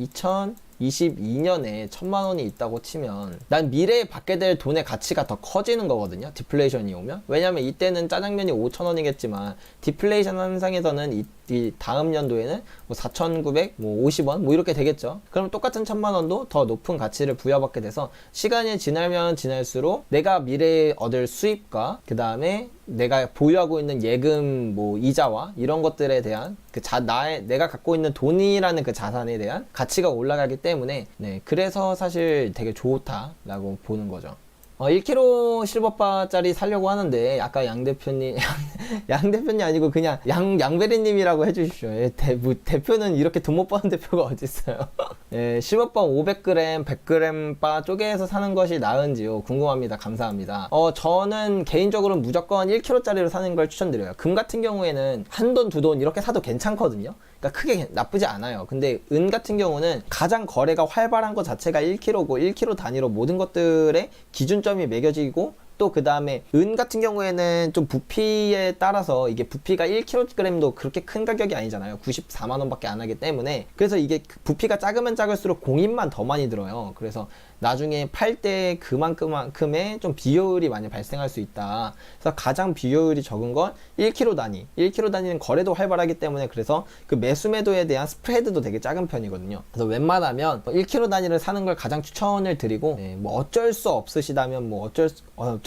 Speaker 1: 2022년에 1000만 원이 있다고 치면 난 미래에 받게 될 돈의 가치가 더 커지는 거거든요. 디플레이션이 오면. 왜냐면 이때는 짜장면이 5,000원이겠지만 디플레이션 현상에서는 이 다음 연도에는 뭐 4,950원 뭐 이렇게 되겠죠. 그럼 똑같은 1000만 원도 더 높은 가치를 부여받게 돼서 시간이 지나면 지날수록 내가 미래에 얻을 수입과 그 다음에 내가 보유하고 있는 예금 뭐 이자와 이런 것들에 대한 내가 갖고 있는 돈이라는 그 자산에 대한 가치가 올라가기 때문에 네, 그래서 사실 되게 좋다라고 보는 거죠. 1kg 실버바짜리 사려고 하는데 아까 양 대표님 양 대표님 아니고 그냥 양베리님이라고 해주십시오. 예, 대표는 이렇게 돈 못 버는 대표가 어디 있어요? 예, 실버바 500g, 100g 바 쪼개서 사는 것이 나은지요? 궁금합니다. 감사합니다. 저는 개인적으로 무조건 1kg짜리로 사는 걸 추천드려요. 금 같은 경우에는 한 돈, 두 돈 이렇게 사도 괜찮거든요. 그러니까 크게 나쁘지 않아요. 근데 은 같은 경우는 가장 거래가 활발한 것 자체가 1kg고 1kg 단위로 모든 것들의 기준점이 매겨지고 또 그 다음에 은 같은 경우에는 좀 부피에 따라서 이게 부피가 1kg도 그렇게 큰 가격이 아니잖아요. 94만원 밖에 안 하기 때문에. 그래서 이게 부피가 작으면 작을수록 공임만 더 많이 들어요. 그래서 나중에 팔 때 그만큼의 좀 비효율이 많이 발생할 수 있다. 그래서 가장 비효율이 적은 건 1kg 단위. 1kg 단위는 거래도 활발하기 때문에 그래서 그 매수 매도에 대한 스프레드도 되게 작은 편이거든요. 그래서 웬만하면 1kg 단위를 사는 걸 가장 추천을 드리고 뭐 어쩔 수 없으시다면 뭐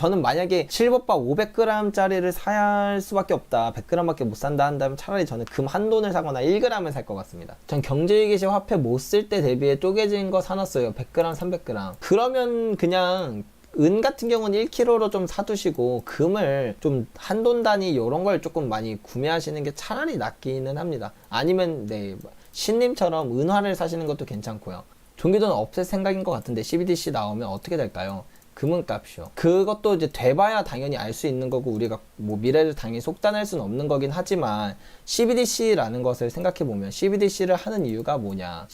Speaker 1: 저는 만약에 실버바 500g짜리를 사야 할 수밖에 없다. 100g밖에 못 산다 한다면 차라리 저는 금 한 돈을 사거나 1g을 살 것 같습니다. 전 경제위기 화폐 못 쓸 때 대비해 쪼개진 거 사놨어요. 100g, 300g. 그러면 그냥 은 같은 경우는 1kg로 좀 사두시고 금을 좀 한돈 단위 이런 걸 조금 많이 구매하시는 게 차라리 낫기는 합니다. 아니면 네 신님처럼 은화를 사시는 것도 괜찮고요. 종기돈 없앨 생각인 것 같은데 CBDC 나오면 어떻게 될까요? 금은값이요. 그것도 이제 돼봐야 당연히 알 수 있는 거고 우리가 뭐 미래를 당연히 속단할 수는 없는 거긴 하지만 CBDC라는 것을 생각해 보면 CBDC를 하는 이유가 뭐냐?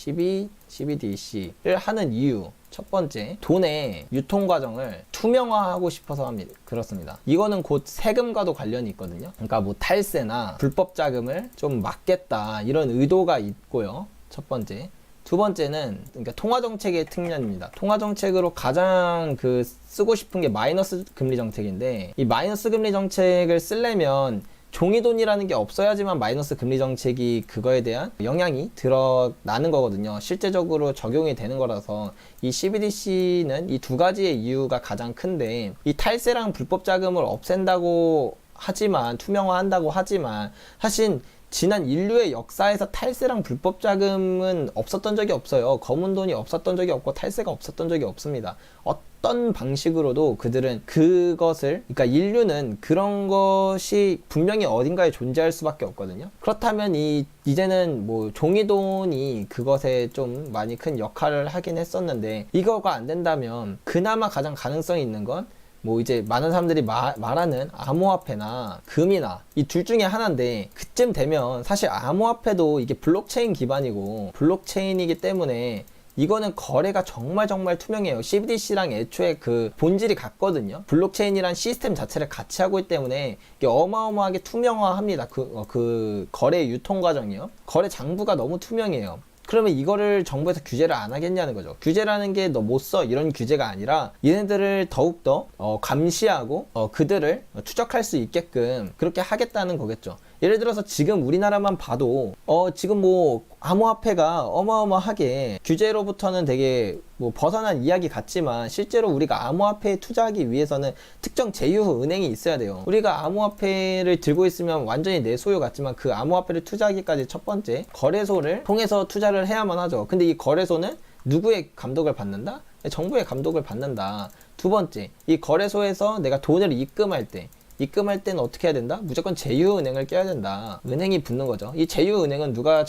Speaker 1: CBDC를 하는 이유 첫 번째, 돈의 유통 과정을 투명화하고 싶어서 합니다. 그렇습니다. 이거는 곧 세금과도 관련이 있거든요. 그러니까 뭐 탈세나 불법 자금을 좀 막겠다 이런 의도가 있고요. 첫 번째. 두 번째는 그러니까 통화정책의 특례입니다. 통화정책으로 가장 쓰고 싶은 게 마이너스 금리 정책인데 이 마이너스 금리 정책을 쓰려면 종이돈이라는 게 없어야지만 마이너스 금리 정책이 그거에 대한 영향이 드러나는 거거든요. 실제적으로 적용이 되는 거라서 이 CBDC는 이 두 가지의 이유가 가장 큰데 이 탈세랑 불법 자금을 없앤다고 하지만 투명화한다고 하지만 사실 지난 인류의 역사에서 탈세랑 불법 자금은 없었던 적이 없어요. 검은 돈이 없었던 적이 없고 탈세가 없었던 적이 없습니다. 어떤 방식으로도 그들은 그러니까 인류는 그런 것이 분명히 어딘가에 존재할 수밖에 없거든요. 그렇다면 이제는 뭐 종이돈이 그것에 좀 많이 큰 역할을 하긴 했었는데 이거가 안 된다면 그나마 가장 가능성이 있는 건 뭐 이제 많은 사람들이 말하는 암호화폐나 금이나 이 둘 중에 하나인데 그쯤 되면 사실 암호화폐도 이게 블록체인 기반이고 블록체인이기 때문에 이거는 거래가 정말 투명해요. CBDC랑 애초에 그 본질이 같거든요. 블록체인이란 시스템 자체를 같이 하고 있기 때문에 이게 어마어마하게 투명화합니다. 그 거래 유통 과정이요. 거래 장부가 너무 투명해요. 그러면 이거를 정부에서 규제를 안 하겠냐는 거죠. 규제라는 게 너 못 써 이런 규제가 아니라 얘네들을 더욱더 감시하고 그들을 추적할 수 있게끔 그렇게 하겠다는 거겠죠. 예를 들어서 지금 우리나라만 봐도 지금 뭐 암호화폐가 어마어마하게 규제로부터는 되게 뭐 벗어난 이야기 같지만 실제로 우리가 암호화폐에 투자하기 위해서는 특정 제휴 은행이 있어야 돼요. 우리가 암호화폐를 들고 있으면 완전히 내 소유 같지만 그 암호화폐를 투자하기까지 첫 번째 거래소를 통해서 투자를 해야만 하죠. 근데 이 거래소는 누구의 감독을 받는다? 정부의 감독을 받는다. 두 번째, 이 거래소에서 내가 돈을 입금할 때는 어떻게 해야 된다? 무조건 제휴은행을 껴야 된다. 은행이 붙는 거죠. 이 제휴은행은 누가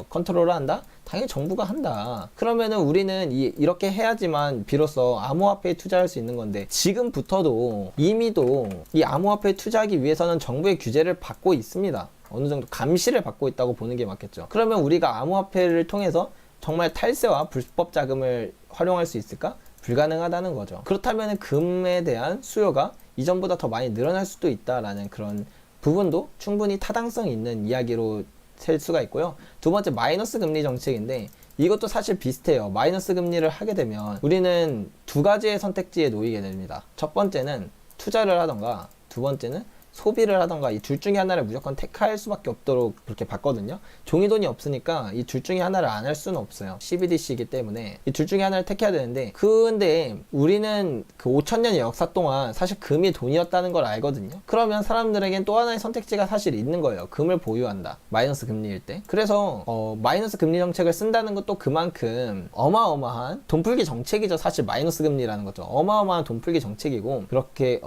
Speaker 1: 컨트롤을 한다? 당연히 정부가 한다. 그러면은 우리는 이렇게 해야지만 비로소 암호화폐에 투자할 수 있는 건데, 지금부터도 이미도 이 암호화폐에 투자하기 위해서는 정부의 규제를 받고 있습니다. 어느 정도 감시를 받고 있다고 보는 게 맞겠죠. 그러면 우리가 암호화폐를 통해서 정말 탈세와 불법 자금을 활용할 수 있을까? 불가능하다는 거죠. 그렇다면 금에 대한 수요가 이전보다 더 많이 늘어날 수도 있다라는 그런 부분도 충분히 타당성 있는 이야기로 셀 수가 있고요. 두 번째, 마이너스 금리 정책인데 이것도 사실 비슷해요. 마이너스 금리를 하게 되면 우리는 두 가지의 선택지에 놓이게 됩니다. 첫 번째는 투자를 하던가, 두 번째는 소비를 하던가, 이 둘 중에 하나를 무조건 택할 수밖에 없도록 그렇게 봤거든요. 종이돈이 없으니까 이 둘 중에 하나를 안 할 수는 없어요. CBDC이기 때문에 이 둘 중에 하나를 택해야 되는데, 근데 우리는 그 5,000년의 역사 동안 사실 금이 돈이었다는 걸 알거든요. 그러면 사람들에겐 또 하나의 선택지가 사실 있는 거예요. 금을 보유한다. 마이너스 금리일 때. 그래서 마이너스 금리 정책을 쓴다는 것도 그만큼 어마어마한 돈풀기 정책이죠. 사실 마이너스 금리라는 거죠. 어마어마한 돈풀기 정책이고, 그렇게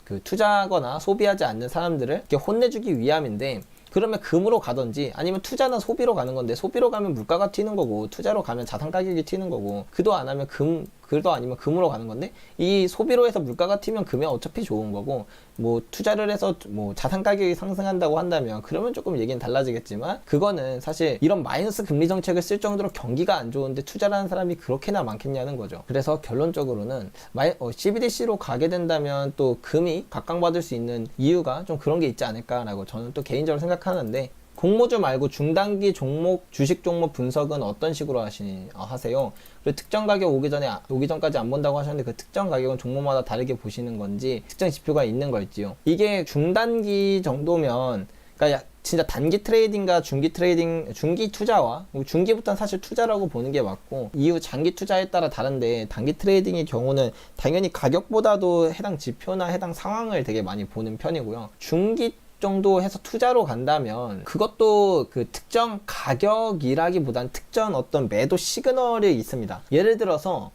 Speaker 1: 그 투자하거나 소비하지 않는 사람들을 이렇게 혼내주기 위함인데, 그러면 금으로 가든지 아니면 투자나 소비로 가는 건데, 소비로 가면 물가가 튀는 거고 투자로 가면 자산 가격이 튀는 거고, 그도 안 하면 그도 아니면 금으로 가는 건데, 이 소비로 해서 물가가 튀면 금이 어차피 좋은 거고, 뭐 투자를 해서 뭐 자산 가격이 상승한다고 한다면 그러면 조금 얘기는 달라지겠지만, 그거는 사실 이런 마이너스 금리 정책을 쓸 정도로 경기가 안 좋은데 투자를 하는 사람이 그렇게나 많겠냐는 거죠. 그래서 결론적으로는 CBDC로 가게 된다면 또 금이 각광받을 수 있는 이유가 좀 그런 게 있지 않을까라고 저는 또 개인적으로 생각하는데, 공모주 말고 중단기 종목, 주식 종목 분석은 어떤 식으로 하세요? 그리고 특정 가격 오기 전까지 안 본다고 하셨는데, 그 특정 가격은 종목마다 다르게 보시는 건지, 특정 지표가 있는 걸지요? 이게 중단기 정도면, 그러니까 진짜 단기 트레이딩과 중기 트레이딩, 중기 투자와, 중기부터는 사실 투자라고 보는 게 맞고, 이후 장기 투자에 따라 다른데, 단기 트레이딩의 경우는 당연히 가격보다도 해당 지표나 해당 상황을 되게 많이 보는 편이고요. 중기 정도 해서 투자로 간다면 그것도 그 특정 가격이라기보단 특정 어떤 매도 시그널이 있습니다. 예를 들어서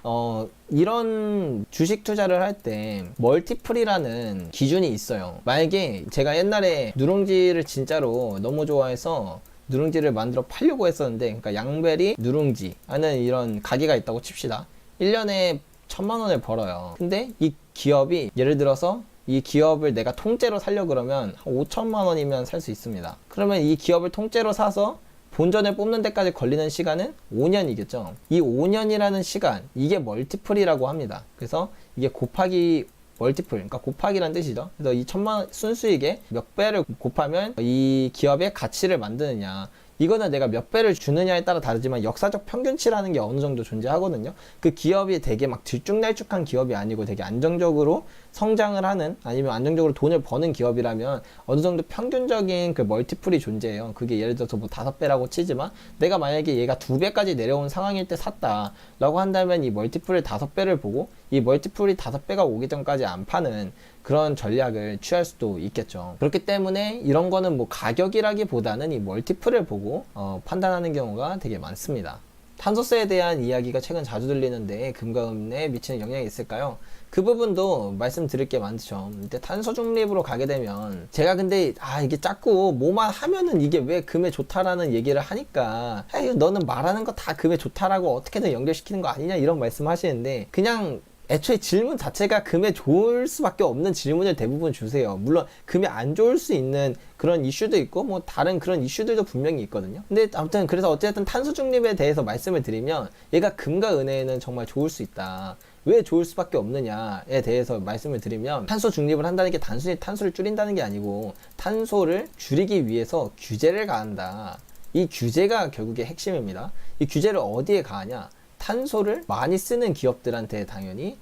Speaker 1: 이런 주식 투자를 할 때 멀티플이라는 기준이 있어요. 만약에 제가 옛날에 누룽지를 진짜로 너무 좋아해서 누룽지를 만들어 팔려고 했었는데, 그러니까 양배리 누룽지 하는 이런 가게가 있다고 칩시다. 1년에 1,000만 원을 벌어요. 근데 이 기업이 예를 들어서 이 기업을 내가 통째로 사려고 그러면 한 5천만 원이면 살 수 있습니다. 그러면 이 기업을 통째로 사서 본전을 뽑는 데까지 걸리는 시간은 5년이겠죠. 이 5년이라는 시간, 이게 멀티플이라고 합니다. 그래서 이게 곱하기 멀티플, 그러니까 곱하기란 뜻이죠. 그래서 이 1,000만 원 순수익에 몇 배를 곱하면 이 기업의 가치를 만드느냐, 이거는 내가 몇 배를 주느냐에 따라 다르지만 역사적 평균치라는 게 어느 정도 존재하거든요. 그 기업이 되게 막 들쭉날쭉한 기업이 아니고 되게 안정적으로 성장을 하는, 아니면 안정적으로 돈을 버는 기업이라면 어느 정도 평균적인 그 멀티플이 존재해요. 그게 예를 들어서 뭐 5배라고 치지만, 내가 만약에 얘가 2배까지 내려온 상황일 때 샀다 라고 한다면 이 멀티플을 5배를 보고, 이 멀티플이 5배가 오기 전까지 안 파는 그런 전략을 취할 수도 있겠죠. 그렇기 때문에 이런 거는 뭐 가격이라기보다는 이 멀티플을 보고 판단하는 경우가 되게 많습니다. 탄소세에 대한 이야기가 최근 자주 들리는데 금과 은에 미치는 영향이 있을까요? 그 부분도 말씀드릴 게 많죠. 근데 탄소 중립으로 가게 되면, 제가 근데 이게 자꾸 뭐만 하면은 이게 왜 금에 좋다라는 얘기를 하니까, 너는 말하는 거 다 금에 좋다라고 어떻게든 연결시키는 거 아니냐 이런 말씀 하시는데, 그냥 애초에 질문 자체가 금에 좋을 수밖에 없는 질문을 대부분 주세요. 물론 금이 안 좋을 수 있는 그런 이슈도 있고 뭐 다른 그런 이슈들도 분명히 있거든요. 근데 아무튼 그래서 어쨌든 탄소 중립에 대해서 말씀을 드리면, 얘가 금과 은에는 정말 좋을 수 있다. 왜 좋을 수밖에 없느냐에 대해서 말씀을 드리면, 탄소 중립을 한다는 게 단순히 탄소를 줄인다는 게 아니고 탄소를 줄이기 위해서 규제를 가한다. 이 규제가 결국에 핵심입니다. 이 규제를 어디에 가하냐? 탄소를 많이 쓰는 기업들한테 당연히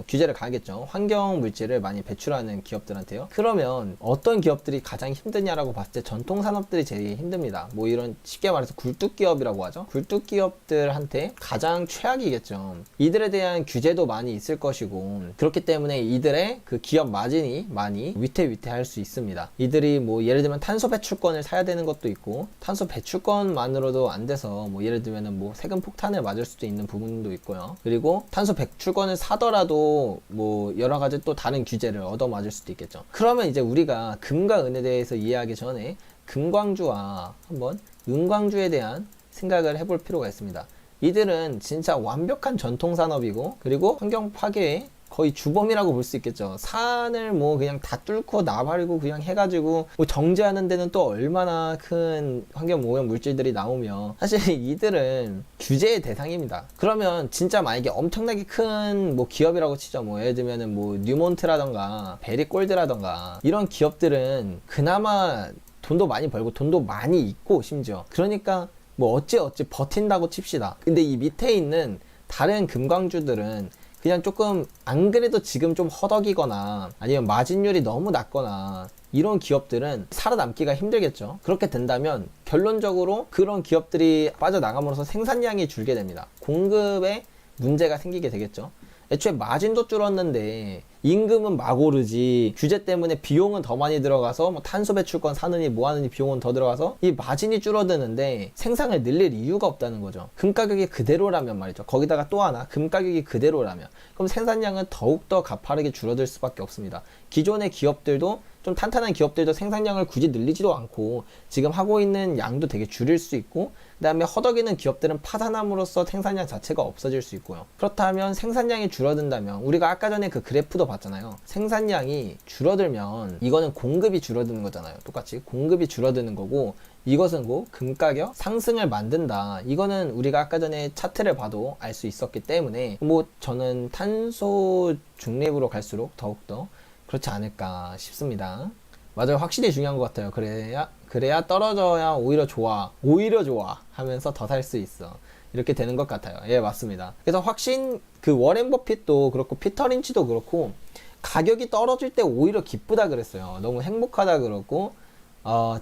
Speaker 1: 규제를 가하겠죠. 환경 물질을 많이 배출하는 기업들한테요. 그러면 어떤 기업들이 가장 힘드냐라고 봤을 때 전통 산업들이 제일 힘듭니다. 뭐 이런 쉽게 말해서 굴뚝 기업이라고 하죠. 굴뚝 기업들한테 가장 최악이겠죠. 이들에 대한 규제도 많이 있을 것이고, 그렇기 때문에 이들의 그 기업 마진이 많이 위태위태할 수 있습니다. 이들이 뭐 예를 들면 탄소 배출권을 사야 되는 것도 있고, 탄소 배출권만으로도 안 돼서 뭐 예를 들면은 뭐 세금 폭탄을 맞을 수도 있는 부분도 있고요. 그리고 탄소 배출권을 사더라도 뭐 여러 가지 또 다른 규제를 얻어맞을 수도 있겠죠. 그러면 이제 우리가 금과 은에 대해서 이해하기 전에 금광주와 한번 은광주에 대한 생각을 해볼 필요가 있습니다. 이들은 진짜 완벽한 전통 산업이고, 그리고 환경 파괴에 거의 주범이라고 볼 수 있겠죠. 산을 뭐 그냥 다 뚫고 나발이고 그냥 해가지고 뭐 정제하는 데는 또 얼마나 큰 환경 오염 물질들이 나오며, 사실 이들은 규제의 대상입니다. 그러면 진짜 만약에 엄청나게 큰 뭐 기업이라고 치죠. 뭐 예를 들면은 뭐 뉴몬트라던가 베리골드라던가 이런 기업들은 그나마 돈도 많이 벌고 돈도 많이 있고, 심지어 그러니까 뭐 어찌 버틴다고 칩시다. 근데 이 밑에 있는 다른 금광주들은 그냥 조금 안 그래도 지금 좀 허덕이거나 아니면 마진율이 너무 낮거나 이런 기업들은 살아남기가 힘들겠죠. 그렇게 된다면 결론적으로 그런 기업들이 빠져나감으로써 생산량이 줄게 됩니다. 공급에 문제가 생기게 되겠죠. 애초에 마진도 줄었는데 임금은 막 오르지, 규제 때문에 비용은 더 많이 들어가서 뭐 탄소 배출권 사느니 뭐 하느니 비용은 더 들어가서 이 마진이 줄어드는데 생산을 늘릴 이유가 없다는 거죠. 금 가격이 그대로라면 말이죠. 거기다가 또 하나, 금 가격이 그대로라면 그럼 생산량은 더욱더 가파르게 줄어들 수밖에 없습니다. 기존의 기업들도, 좀 탄탄한 기업들도 생산량을 굳이 늘리지도 않고 지금 하고 있는 양도 되게 줄일 수 있고, 그 다음에 허덕이는 기업들은 파산함으로써 생산량 자체가 없어질 수 있고요. 그렇다면 생산량이 줄어든다면, 우리가 아까 전에 그 그래프도 봤잖아요. 생산량이 줄어들면 이거는 공급이 줄어드는 거잖아요. 똑같이 공급이 줄어드는 거고, 이것은 뭐 금가격 상승을 만든다. 이거는 우리가 아까 전에 차트를 봐도 알 수 있었기 때문에 뭐 저는 탄소 중립으로 갈수록 더욱더 그렇지 않을까 싶습니다. 맞아요. 확실히 중요한 것 같아요. 그래야 떨어져야 오히려 좋아 하면서 더 살 수 있어. 이렇게 되는 것 같아요. 예, 맞습니다. 그래서 그 워렌 버핏도 그렇고 피터 린치도 그렇고 가격이 떨어질 때 오히려 기쁘다 그랬어요. 너무 행복하다 그러고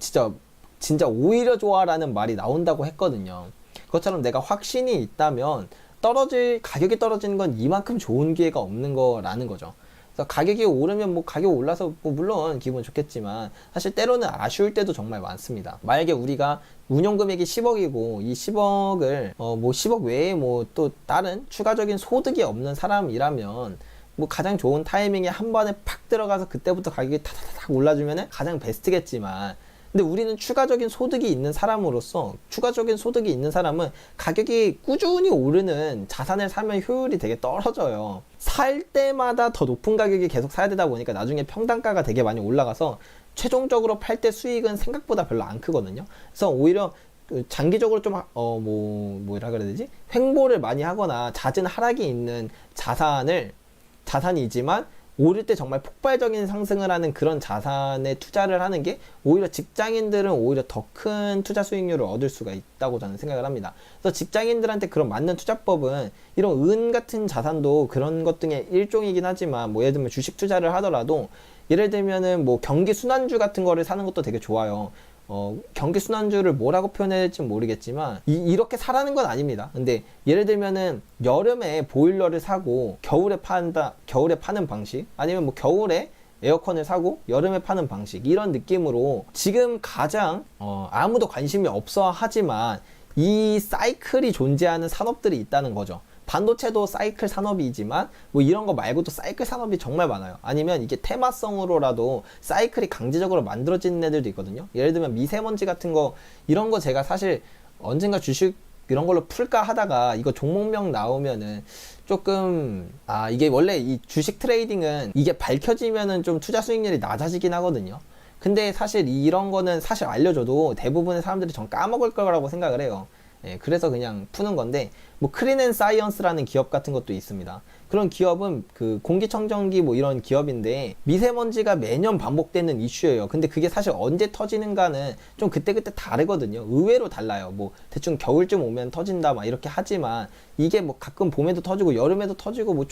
Speaker 1: 진짜 오히려 좋아라는 말이 나온다고 했거든요. 그것처럼 내가 확신이 있다면 가격이 떨어지는 건 이만큼 좋은 기회가 없는 거라는 거죠. 그래서 가격이 오르면 뭐 가격 올라서 뭐 물론 기분 좋겠지만 사실 때로는 아쉬울 때도 정말 많습니다. 만약에 우리가 운용금액이 10억이고 이 10억을 뭐 10억 외에 뭐 또 다른 추가적인 소득이 없는 사람이라면 뭐 가장 좋은 타이밍에 한 번에 팍 들어가서 그때부터 가격이 타타닥 올라주면은 가장 베스트겠지만, 근데 우리는 추가적인 소득이 있는 사람으로서, 추가적인 소득이 있는 사람은 가격이 꾸준히 오르는 자산을 사면 효율이 되게 떨어져요. 살 때마다 더 높은 가격이 계속 사야 되다 보니까 나중에 평단가가 되게 많이 올라가서 최종적으로 팔 때 수익은 생각보다 별로 안 크거든요. 그래서 오히려 장기적으로 좀 뭐라 그래야 되지? 횡보를 많이 하거나 잦은 하락이 있는 자산이지만 오를 때 정말 폭발적인 상승을 하는 그런 자산에 투자를 하는 게 오히려 직장인들은 오히려 더 큰 투자 수익률을 얻을 수가 있다고 저는 생각을 합니다. 그래서 직장인들한테 그런 맞는 투자법은 이런 은 같은 자산도 그런 것 등의 일종이긴 하지만, 뭐 예를 들면 주식 투자를 하더라도 예를 들면은 뭐 경기 순환주 같은 거를 사는 것도 되게 좋아요. 경기 순환주를 뭐라고 표현해야 될지 모르겠지만 이렇게 사라는 건 아닙니다. 근데 예를 들면은 여름에 보일러를 사고 겨울에 파는 방식, 아니면 뭐 겨울에 에어컨을 사고 여름에 파는 방식, 이런 느낌으로 지금 가장 아무도 관심이 없어 하지만 이 사이클이 존재하는 산업들이 있다는 거죠. 반도체도 사이클 산업이지만 뭐 이런 거 말고도 사이클 산업이 정말 많아요. 아니면 이게 테마성으로라도 사이클이 강제적으로 만들어지는 애들도 있거든요. 예를 들면 미세먼지 같은 거, 이런 거 제가 사실 언젠가 주식 이런 걸로 풀까 하다가 이거 종목명 나오면은 조금 이게 원래 이 주식 트레이딩은 이게 밝혀지면은 좀 투자 수익률이 낮아지긴 하거든요. 근데 사실 이런 거는 사실 알려줘도 대부분의 사람들이 전 까먹을 거라고 생각을 해요. 예, 그래서 그냥 푸는 건데, 뭐 크린앤사이언스라는 기업 같은 것도 있습니다. 그런 기업은 그 공기청정기 뭐 이런 기업인데 미세먼지가 매년 반복되는 이슈예요. 근데 그게 사실 언제 터지는가는 좀 그때그때 다르거든요. 의외로 달라요. 뭐 대충 겨울쯤 오면 터진다 막 이렇게 하지만 이게 뭐 가끔 봄에도 터지고 여름에도 터지고 뭐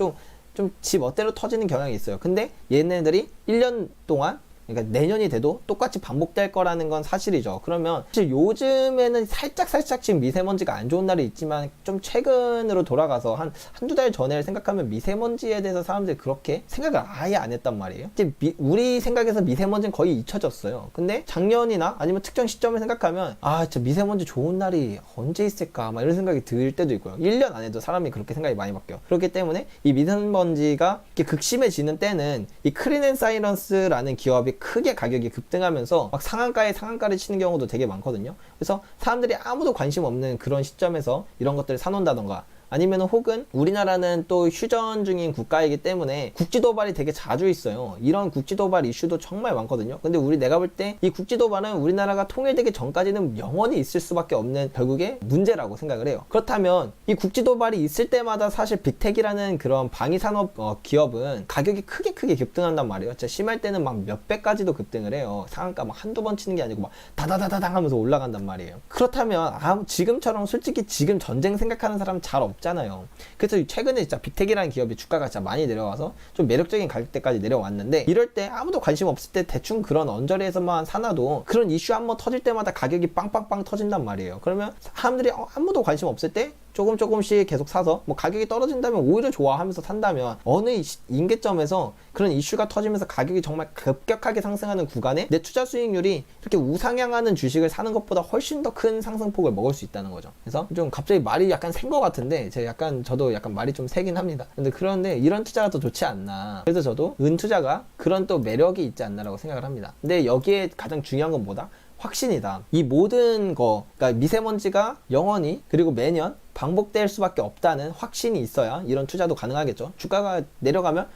Speaker 1: 좀 좀 지 멋대로 터지는 경향이 있어요. 근데 얘네들이 1년 동안, 그러니까 내년이 돼도 똑같이 반복될 거라는 건 사실이죠. 그러면 사실 요즘에는 살짝 지금 미세먼지가 안 좋은 날이 있지만 좀 최근으로 돌아가서 한두 달 전에 생각하면 미세먼지에 대해서 사람들이 그렇게 생각을 아예 안 했단 말이에요. 이제 우리 생각에서 미세먼지는 거의 잊혀졌어요. 근데 작년이나 아니면 특정 시점을 생각하면 진짜 미세먼지 좋은 날이 언제 있을까 막 이런 생각이 들 때도 있고요. 1년 안에도 사람이 그렇게 생각이 많이 바뀌어요. 그렇기 때문에 이 미세먼지가 이렇게 극심해지는 때는 이 크린앤사이런스라는 기업이 크게 가격이 급등하면서 막 상한가를 치는 경우도 되게 많거든요. 그래서 사람들이 아무도 관심 없는 그런 시점에서 이런 것들을 사놓는다던가, 아니면 혹은 우리나라는 또 휴전 중인 국가이기 때문에 국지 도발이 되게 자주 있어요. 이런 국지 도발 이슈도 정말 많거든요. 근데 내가 볼 때 이 국지 도발은 우리나라가 통일되기 전까지는 영원히 있을 수밖에 없는 결국에 문제라고 생각을 해요. 그렇다면 이 국지 도발이 있을 때마다 사실 빅텍이라는 그런 방위산업 기업은 가격이 크게 급등한단 말이에요. 진짜 심할 때는 막 몇 배까지도 급등을 해요. 상한가 막 한두 번 치는 게 아니고 막 다다다다당 하면서 올라간단 말이에요. 그렇다면 지금처럼 솔직히 지금 전쟁 생각하는 사람 잘 없잖아요. 그래서 최근에 진짜 빅텍이라는 기업이 주가가 진짜 많이 내려와서 좀 매력적인 가격대까지 내려왔는데, 이럴 때 아무도 관심 없을 때 대충 그런 언저리에서만 사놔도 그런 이슈 한번 터질 때마다 가격이 빵빵빵 터진단 말이에요. 그러면 사람들이 아무도 관심 없을 때 조금씩 계속 사서 가격이 떨어진다면 오히려 좋아하면서 산다면, 어느 임계점에서 그런 이슈가 터지면서 가격이 정말 급격하게 상승하는 구간에 내 투자 수익률이 이렇게 우상향하는 주식을 사는 것보다 훨씬 더 큰 상승폭을 먹을 수 있다는 거죠. 그래서 좀 갑자기 말이 약간 센 것 같은데 저도 약간 말이 좀 세긴 합니다. 그런데 이런 투자가 더 좋지 않나. 그래서 저도 은투자가 그런 또 매력이 있지 않나라고 생각을 합니다. 근데 여기에 가장 중요한 건 뭐다? 확신이다. 이 모든 그러니까 미세먼지가 영원히 그리고 매년 반복될 수밖에 없다는 확신이 있어야 이런 투자도 가능하겠죠. 주가가 내려가면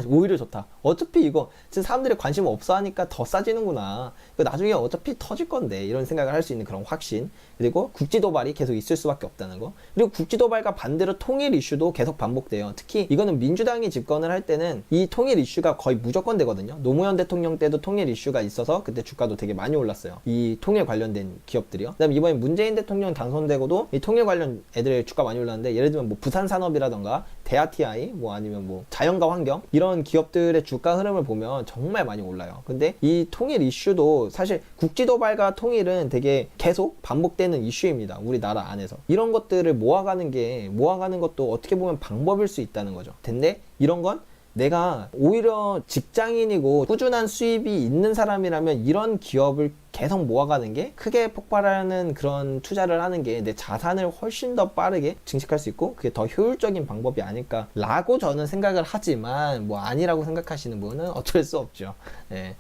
Speaker 1: 오히려 좋다. 어차피 이거 지금 사람들이 관심 없어 하니까 더 싸지는구나. 이거 나중에 어차피 터질 건데, 이런 생각을 할 수 있는 그런 확신. 그리고 국지 도발이 계속 있을 수밖에 없다는 거. 그리고 국지 도발과 반대로 통일 이슈도 계속 반복돼요. 특히 이거는 민주당이 집권을 할 때는 이 통일 이슈가 거의 무조건 되거든요. 노무현 대통령 때도 통일 이슈가 있어서 그때 주가도 되게 많이 올랐어요. 이 통일 관련된 기업들이요. 그다음에 이번에 문재인 대통령 당선되고도 이 통일 관련 애들의 주가 많이 올랐는데, 예를 들면 부산산업이라던가 대아TI, 아니면 자연과 환경, 이런 기업들의 주가 흐름을 보면 정말 많이 올라요. 근데 이 통일 이슈도 사실 국지 도발과 통일은 되게 계속 반복되는 이슈입니다. 우리나라 안에서. 이런 것들을 모아가는 것도 어떻게 보면 방법일 수 있다는 거죠. 근데 이런 건 내가 오히려 직장인이고 꾸준한 수입이 있는 사람이라면 이런 기업을 계속 모아가는 게, 크게 폭발하는 그런 투자를 하는 게 내 자산을 훨씬 더 빠르게 증식할 수 있고 그게 더 효율적인 방법이 아닐까라고 저는 생각을 하지만 아니라고 생각하시는 분은 어쩔 수 없죠. 예.